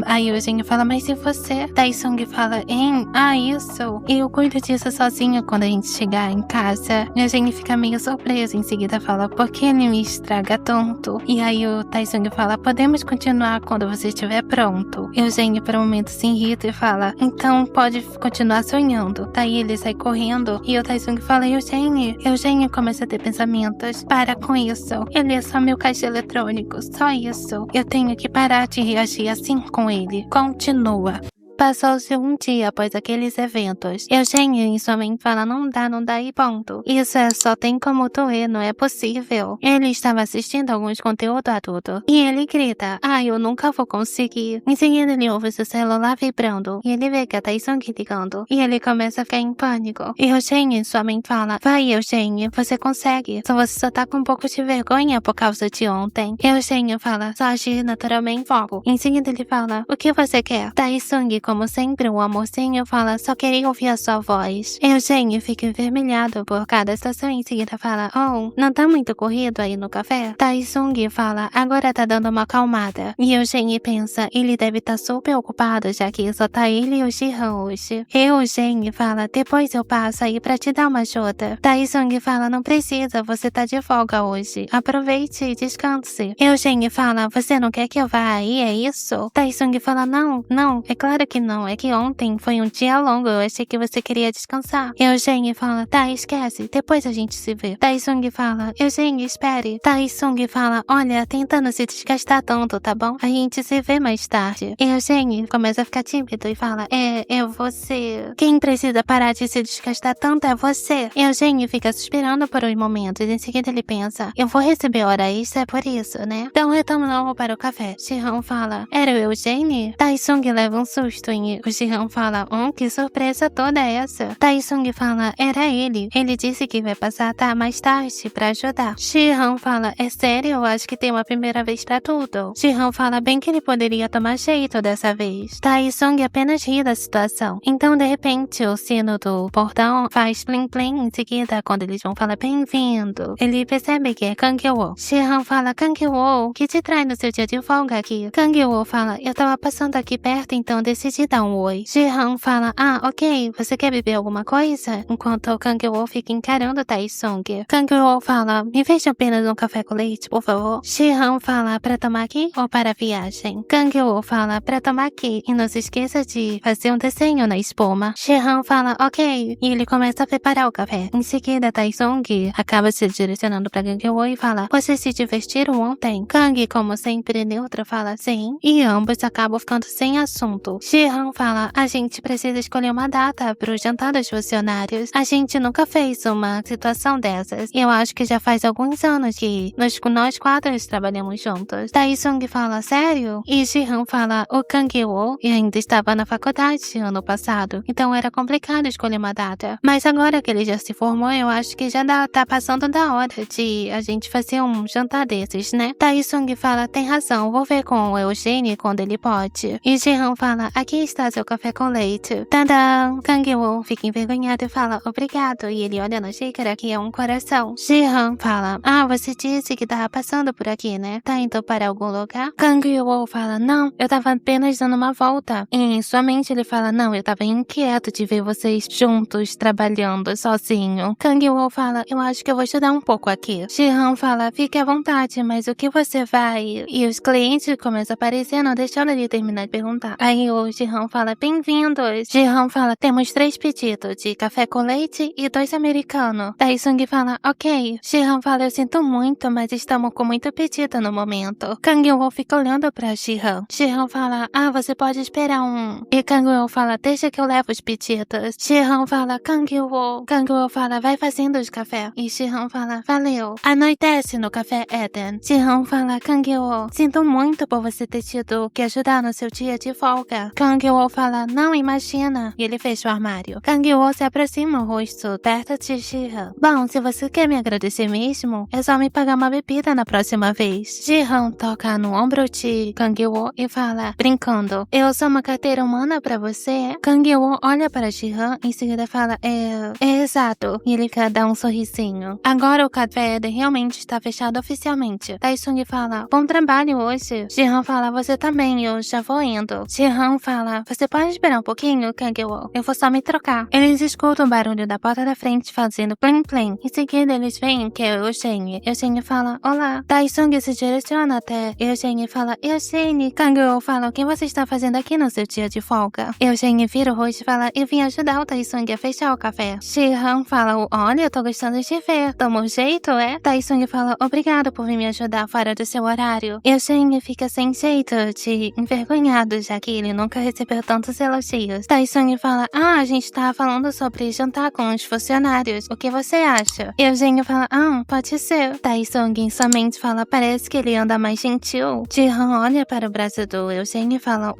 Aí Eugênio fala, mas e você? Taesung fala, isso. Eu cuido disso sozinho quando a gente chegar em casa. Eugênio fica meio surpreso, em seguida fala, por que ele me estraga tanto? E aí o Taesung fala, podemos continuar avisar quando você estiver pronto. Eugênio por um momento se irrita e fala, então pode continuar sonhando. Daí ele sai correndo e o Taesung fala, Eugênio começa a ter pensamentos. Para com isso. Ele é só meu caixa eletrônico, só isso. Eu tenho que parar de reagir assim com ele. Continua. Passou-se um dia após aqueles eventos. Eugênio em sua mente fala, não dá e ponto. Isso só tem como doer, não é possível. Ele estava assistindo alguns conteúdo adulto. E ele grita, eu nunca vou conseguir. Em seguida ele ouve seu celular vibrando. E ele vê que a Taesung ligando. E ele começa a ficar em pânico. E Eugênio em sua mente fala, vai Eugênio, você consegue. Você só tá com um pouco de vergonha por causa de ontem. Eugênio fala, só agir naturalmente fogo. Em seguida ele fala, o que você quer? Taesung, como sempre, o amorzinho fala, só queria ouvir a sua voz. Eugênio fica envermelhado por cada estação e em seguida fala, não tá muito corrido aí no café? Taesung fala, agora tá dando uma acalmada. E Eugênio pensa, ele deve estar super ocupado, já que só tá ele e o Jihan hoje. Eugênio fala, depois eu passo aí pra te dar uma ajuda. Taesung fala, não precisa, você tá de folga hoje. Aproveite e descanse. Eugênio fala, você não quer que eu vá aí, é isso? Taesung fala, não, é claro que não, é que ontem foi um dia longo, eu achei que você queria descansar. Eugênio fala, tá, esquece, depois a gente se vê. Taesung fala, Eugênio, espere. Taesung fala, olha, tentando se desgastar tanto, tá bom? A gente se vê mais tarde. Eugênio começa a ficar tímido e fala, é você. Quem precisa parar de se desgastar tanto é você. Eugênio fica suspirando por uns momentos, em seguida ele pensa, eu vou receber hora extra, é por isso, né? Então retornamos para o café. Jihan fala, era o Eugênio? Taesung leva um susto e o Jihan fala, que surpresa toda é essa? Taesung fala, era ele. Ele disse que vai passar mais tarde pra ajudar. Jihan fala, é sério? Eu acho que tem uma primeira vez pra tudo. Jihan fala, bem que ele poderia tomar jeito dessa vez. Taesung apenas ri da situação. Então, de repente, o sino do portão faz plim plim em seguida, quando eles vão falar bem-vindo. Ele percebe que é Kang Yeol. Jihan fala, Kang Yeol, o que te traz no seu dia de folga aqui? Kang Yeol fala, eu tava passando aqui perto, então decidi dar um oi. Jihan fala, ok, você quer beber alguma coisa? Enquanto o Kang Yeol fica encarando Taesung. Kang Yeol fala, me veja apenas um café com leite, por favor. Jihan fala, pra tomar aqui ou para a viagem? Kang Yeol fala, pra tomar aqui, e não se esqueça de fazer um desenho na espuma. Jihan fala, ok, e ele começa a preparar o café. Em seguida, Taesung acaba se direcionando pra Kang Yeol e fala, vocês se divertiram ontem? Kang, como sempre neutro, fala sim, e ambos acabam ficando sem assunto. Jihan fala, a gente precisa escolher uma data pro jantar dos funcionários. A gente nunca fez uma situação dessas. Eu acho que já faz alguns anos que nós quatro trabalhamos juntos. Taesung fala, sério? E Jihan fala, o Kang Yeol ainda estava na faculdade ano passado, então era complicado escolher uma data. Mas agora que ele já se formou, eu acho que já tá passando da hora de a gente fazer um jantar desses, né? Taesung fala, tem razão, vou ver com o Eugênio quando ele pode. E Jihan fala, aqui está seu café com leite. Tadã! Kang Yeol fica envergonhado e fala, obrigado. E ele olha na xícara que é um coração. Jihan fala, você disse que tava passando por aqui, né? Tá indo para algum lugar? Kang Yeol fala, não, eu tava apenas dando uma volta. E em sua mente ele fala, não, eu tava inquieto de ver vocês juntos, trabalhando, sozinho. Kang Yeol fala, eu acho que eu vou estudar um pouco aqui. Jihan fala, fique à vontade, mas o que você vai? E os clientes começam a aparecer, não deixando ele terminar de perguntar. Aí o Jihan fala, bem-vindos. Jihan fala, temos 3 pedidos, de café com leite e 2 americanos. Taesung fala, ok. Jihan fala, eu sinto muito, mas estamos com muito pedido no momento. Kang Yeol fica olhando pra Jihan. Jihan fala, você pode esperar um. E Kang Yeol fala, deixa que eu levo os pedidos. Jihan fala, Kang Yeol. Kang Yeol fala, vai fazendo os café. E Jihan fala, valeu. Anoitece no café Eden. Jihan fala, Kang Yeol, sinto muito por você ter tido que ajudar no seu dia de folga. Kang Yeol fala, não imagina. E ele fecha o armário. Kang Yeol se aproxima o rosto perto de Jihan. Bom, se você quer me agradecer mesmo, é só me pagar uma bebida na próxima vez. Jihan toca no ombro de Kang Yeol e fala, brincando, eu sou uma carteira humana pra você? Kang Yeol olha para Jihan e em seguida fala, é exato. E ele dá um sorrisinho. Agora o café Eden realmente está fechado oficialmente. Taesung fala, bom trabalho hoje. Jihan fala, você também, eu já vou indo. Jihan fala, fala, você pode esperar um pouquinho, Kang-woo? Eu vou só me trocar. Eles escutam o barulho da porta da frente fazendo plim plim. Em seguida eles veem que é o Eugênio. Eugênio fala, olá. Tae-sung se direciona até Eugênio e fala, Eugênio. Kang-woo fala, o que você está fazendo aqui no seu dia de folga? Eugênio vira o rosto e fala, eu vim ajudar o Tae-sung a fechar o café. Shi-han fala, olha, eu tô gostando de ver. Toma um jeito, é? Tae-sung fala, obrigado por vir me ajudar fora do seu horário. Eugênio fica sem jeito de envergonhado, já que ele nunca recebeu tantos elogios. Tae-sung fala, a gente tava falando sobre jantar com os funcionários. O que você acha? Eugênio fala, pode ser. Tae-sung somente fala, parece que ele anda mais gentil. Ji-han olha para o braço do Eugênio e fala,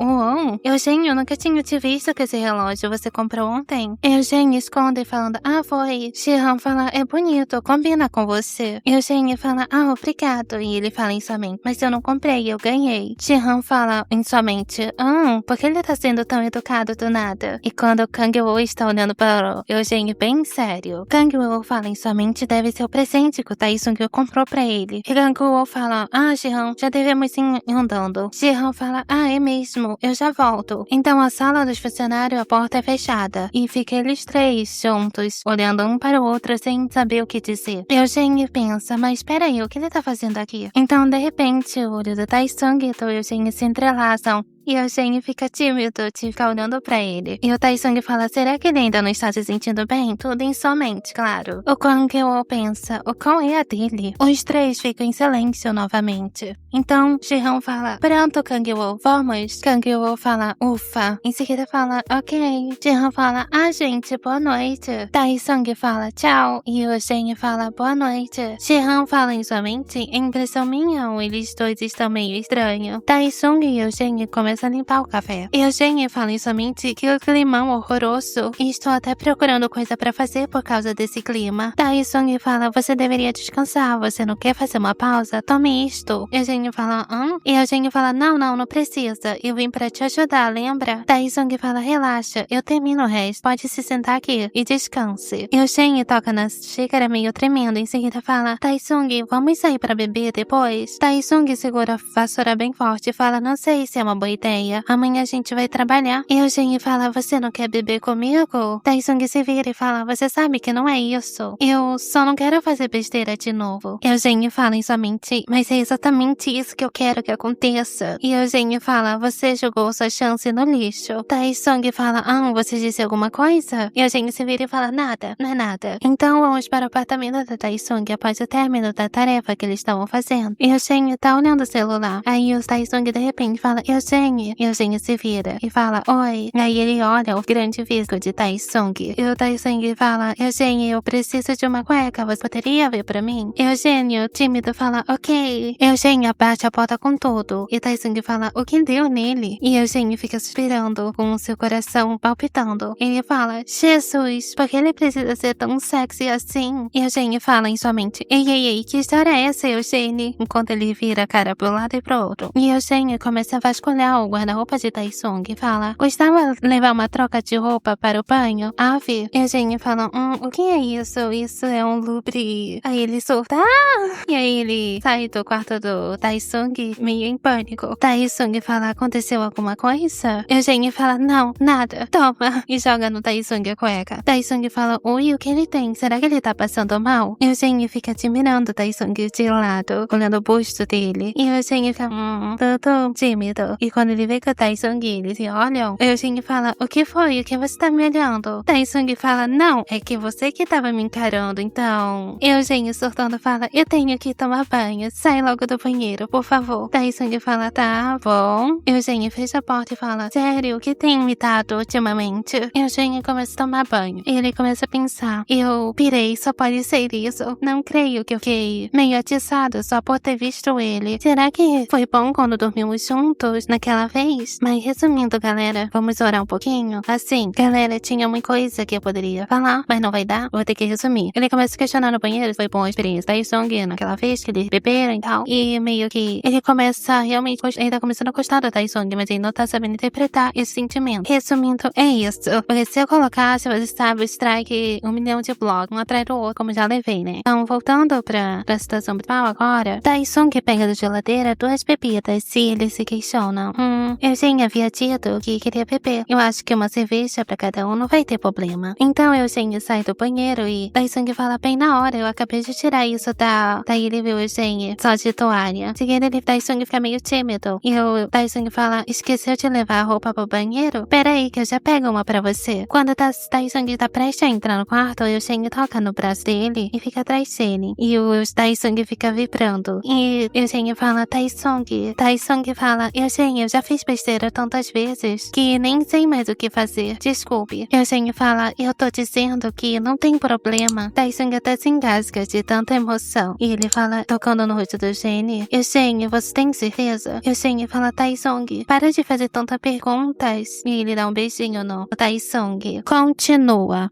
Eugênio, eu nunca tinha te visto com esse relógio, você comprou ontem? Eugênio esconde falando, foi. Ji-han fala, é bonito, combina com você. Eugênio fala, obrigado. E ele fala em sua mente, mas eu não comprei, eu ganhei. Ji-han fala em sua mente, por que ele tá sendo tão educado do nada? E quando Kang-woo está olhando para o Eugênio bem sério, Kang-woo fala em sua mente, deve ser o presente que o Tae-sung comprou pra ele. E Kang-woo fala, Ji-han, já devemos ir andando. Ji-han fala, é mesmo, eu já volto. Então a sala dos funcionários, a porta é fechada. E fica eles três juntos, olhando um para o outro sem saber o que dizer. Eugênio pensa, mas peraí, o que ele tá fazendo aqui? Então, de repente, o olho do Tae-sung e do Eugênio se entrelaçam. E Eugênio fica tímido de ficar olhando pra ele. E o Tae-sung fala, será que ele ainda não está se sentindo bem? Tudo em sua mente, claro. O Kang-woo pensa, qual é a dele? Os três ficam em silêncio novamente. Então, Ji-han fala, pronto, Kang-woo, vamos. Kang-woo fala, ufa. Em seguida fala, ok. Ji-han fala, gente, boa noite. Tae-sung fala, tchau. E Eugênio fala, boa noite. Ji-han fala em sua mente, é impressão minha ou eles dois estão meio estranhos. Tae-sung e Eugênio começa a limpar o café. Eugênio fala em sua mente que o climão horroroso e estou até procurando coisa pra fazer por causa desse clima. Tae-sung fala, você deveria descansar, você não quer fazer uma pausa? Tome isto. Eugênio fala, E Eugênio fala, não precisa, eu vim pra te ajudar, lembra? Tae-sung fala, relaxa, eu termino o resto, pode se sentar aqui e descanse. Eugênio toca na xícara meio tremendo, em seguida fala, Tae-sung, vamos sair pra beber depois? Tae-sung segura a vassoura bem forte e fala, não sei se é uma boa ideia. Amanhã a gente vai trabalhar. Eugênio fala, você não quer beber comigo? Tae-sung se vira e fala, você sabe que não é isso. Eu só não quero fazer besteira de novo. Eugênio fala em sua mente, mas é exatamente isso que eu quero que aconteça. E Eugênio fala, você jogou sua chance no lixo. Tae-sung fala, você disse alguma coisa? Eugênio se vira e fala, nada, não é nada. Então vamos para o apartamento da Tae-sung após o término da tarefa que eles estavam fazendo. Eugênio tá olhando o celular. Aí o Tae-sung de repente fala, Eugênio se vira e fala, oi. Aí ele olha o grande visco de Tae-sung. E o Tae-sung fala, Eugênio, eu preciso de uma cueca, você poderia ver pra mim? Eugênio, tímido, fala, ok. Eugênio bate a porta com tudo. E Tae-sung fala, o que deu nele? E Eugênio fica suspirando, com seu coração palpitando. Ele fala, Jesus, por que ele precisa ser tão sexy assim? E Eugênio fala em sua mente, ei, que história é essa, Eugênio? Enquanto ele vira a cara pro lado e pro outro. E Eugênio começa a vasculhar o guarda-roupa de Tae-sung e fala, gostava de levar uma troca de roupa para o banho? Ave. Eugênio fala, o que é isso? Isso é um lubre. Aí ele surta, E aí ele sai do quarto do Tae-sung meio em pânico. Tae-sung fala, aconteceu alguma coisa? Eugênio fala, não, nada. Toma. E joga no Tae-sung a cueca. Tae-sung fala, ui, o que ele tem? Será que ele tá passando mal? Eugênio fica admirando o Tae-sung de lado, olhando o busto dele. E Eugênio fica, tô tímido. E quando ele vê que o Tae-sung eles se olham, Eugênio fala, o que foi? O que você tá me olhando? Tae-sung fala, não, é que você que tava me encarando, então. Eugênio surtando fala, eu tenho que tomar banho, sai logo do banheiro, por favor. Tae-sung fala, tá bom. Eugênio fecha a porta e fala, sério, o que tem me dado ultimamente? Eugênio começa a tomar banho. Ele começa a pensar, eu pirei, só pode ser isso. Não creio que eu fiquei meio atiçado só por ter visto ele. Será que foi bom quando dormimos juntos naquela vez? Mas resumindo, galera, vamos orar um pouquinho? Assim, galera, tinha muita coisa que eu poderia falar, mas não vai dar, vou ter que resumir. Ele começa a questionar no banheiro se foi bom a experiência da Tae-sung naquela vez que eles beberam e tal. E meio que ele começa realmente, ele tá começando a gostar da Tae-sung, mas ele não tá sabendo interpretar esse sentimento. Resumindo, é isso. Porque se eu colocasse, você sabe, o strike 1 milhão de blocos, um atrás do outro, como já levei, né? Então, voltando pra situação principal agora, Tae-sung pega da geladeira 2 bebidas e ele se questiona. Eugênio havia dito que queria beber. Eu acho que uma cerveja pra cada um não vai ter problema. Então Eugênio sai do banheiro e Daesung fala bem na hora, eu acabei de tirar isso da... Daí ele viu Eugênio só de toalha. Seguindo ele, Daesung fica meio tímido. E o Daesung fala, esqueceu de levar a roupa pro banheiro? Pera aí que eu já pego uma pra você. Quando Daesung tá prestes a entrar no quarto, Eugênio toca no braço dele e fica atrás dele. E o Daesung fica vibrando. E Eugênio fala, Daesung fala, Eugênio, eu já fiz besteira tantas vezes que nem sei mais o que fazer. Desculpe. Eugênio fala, eu tô dizendo que não tem problema. Daesung até se engasga de tanta emoção. E ele fala, tocando no rosto do Eugênio, Eugênio, você tem certeza? Eugênio fala, Daesung, para de fazer tantas perguntas. E ele dá um beijinho no Daesung. Continua.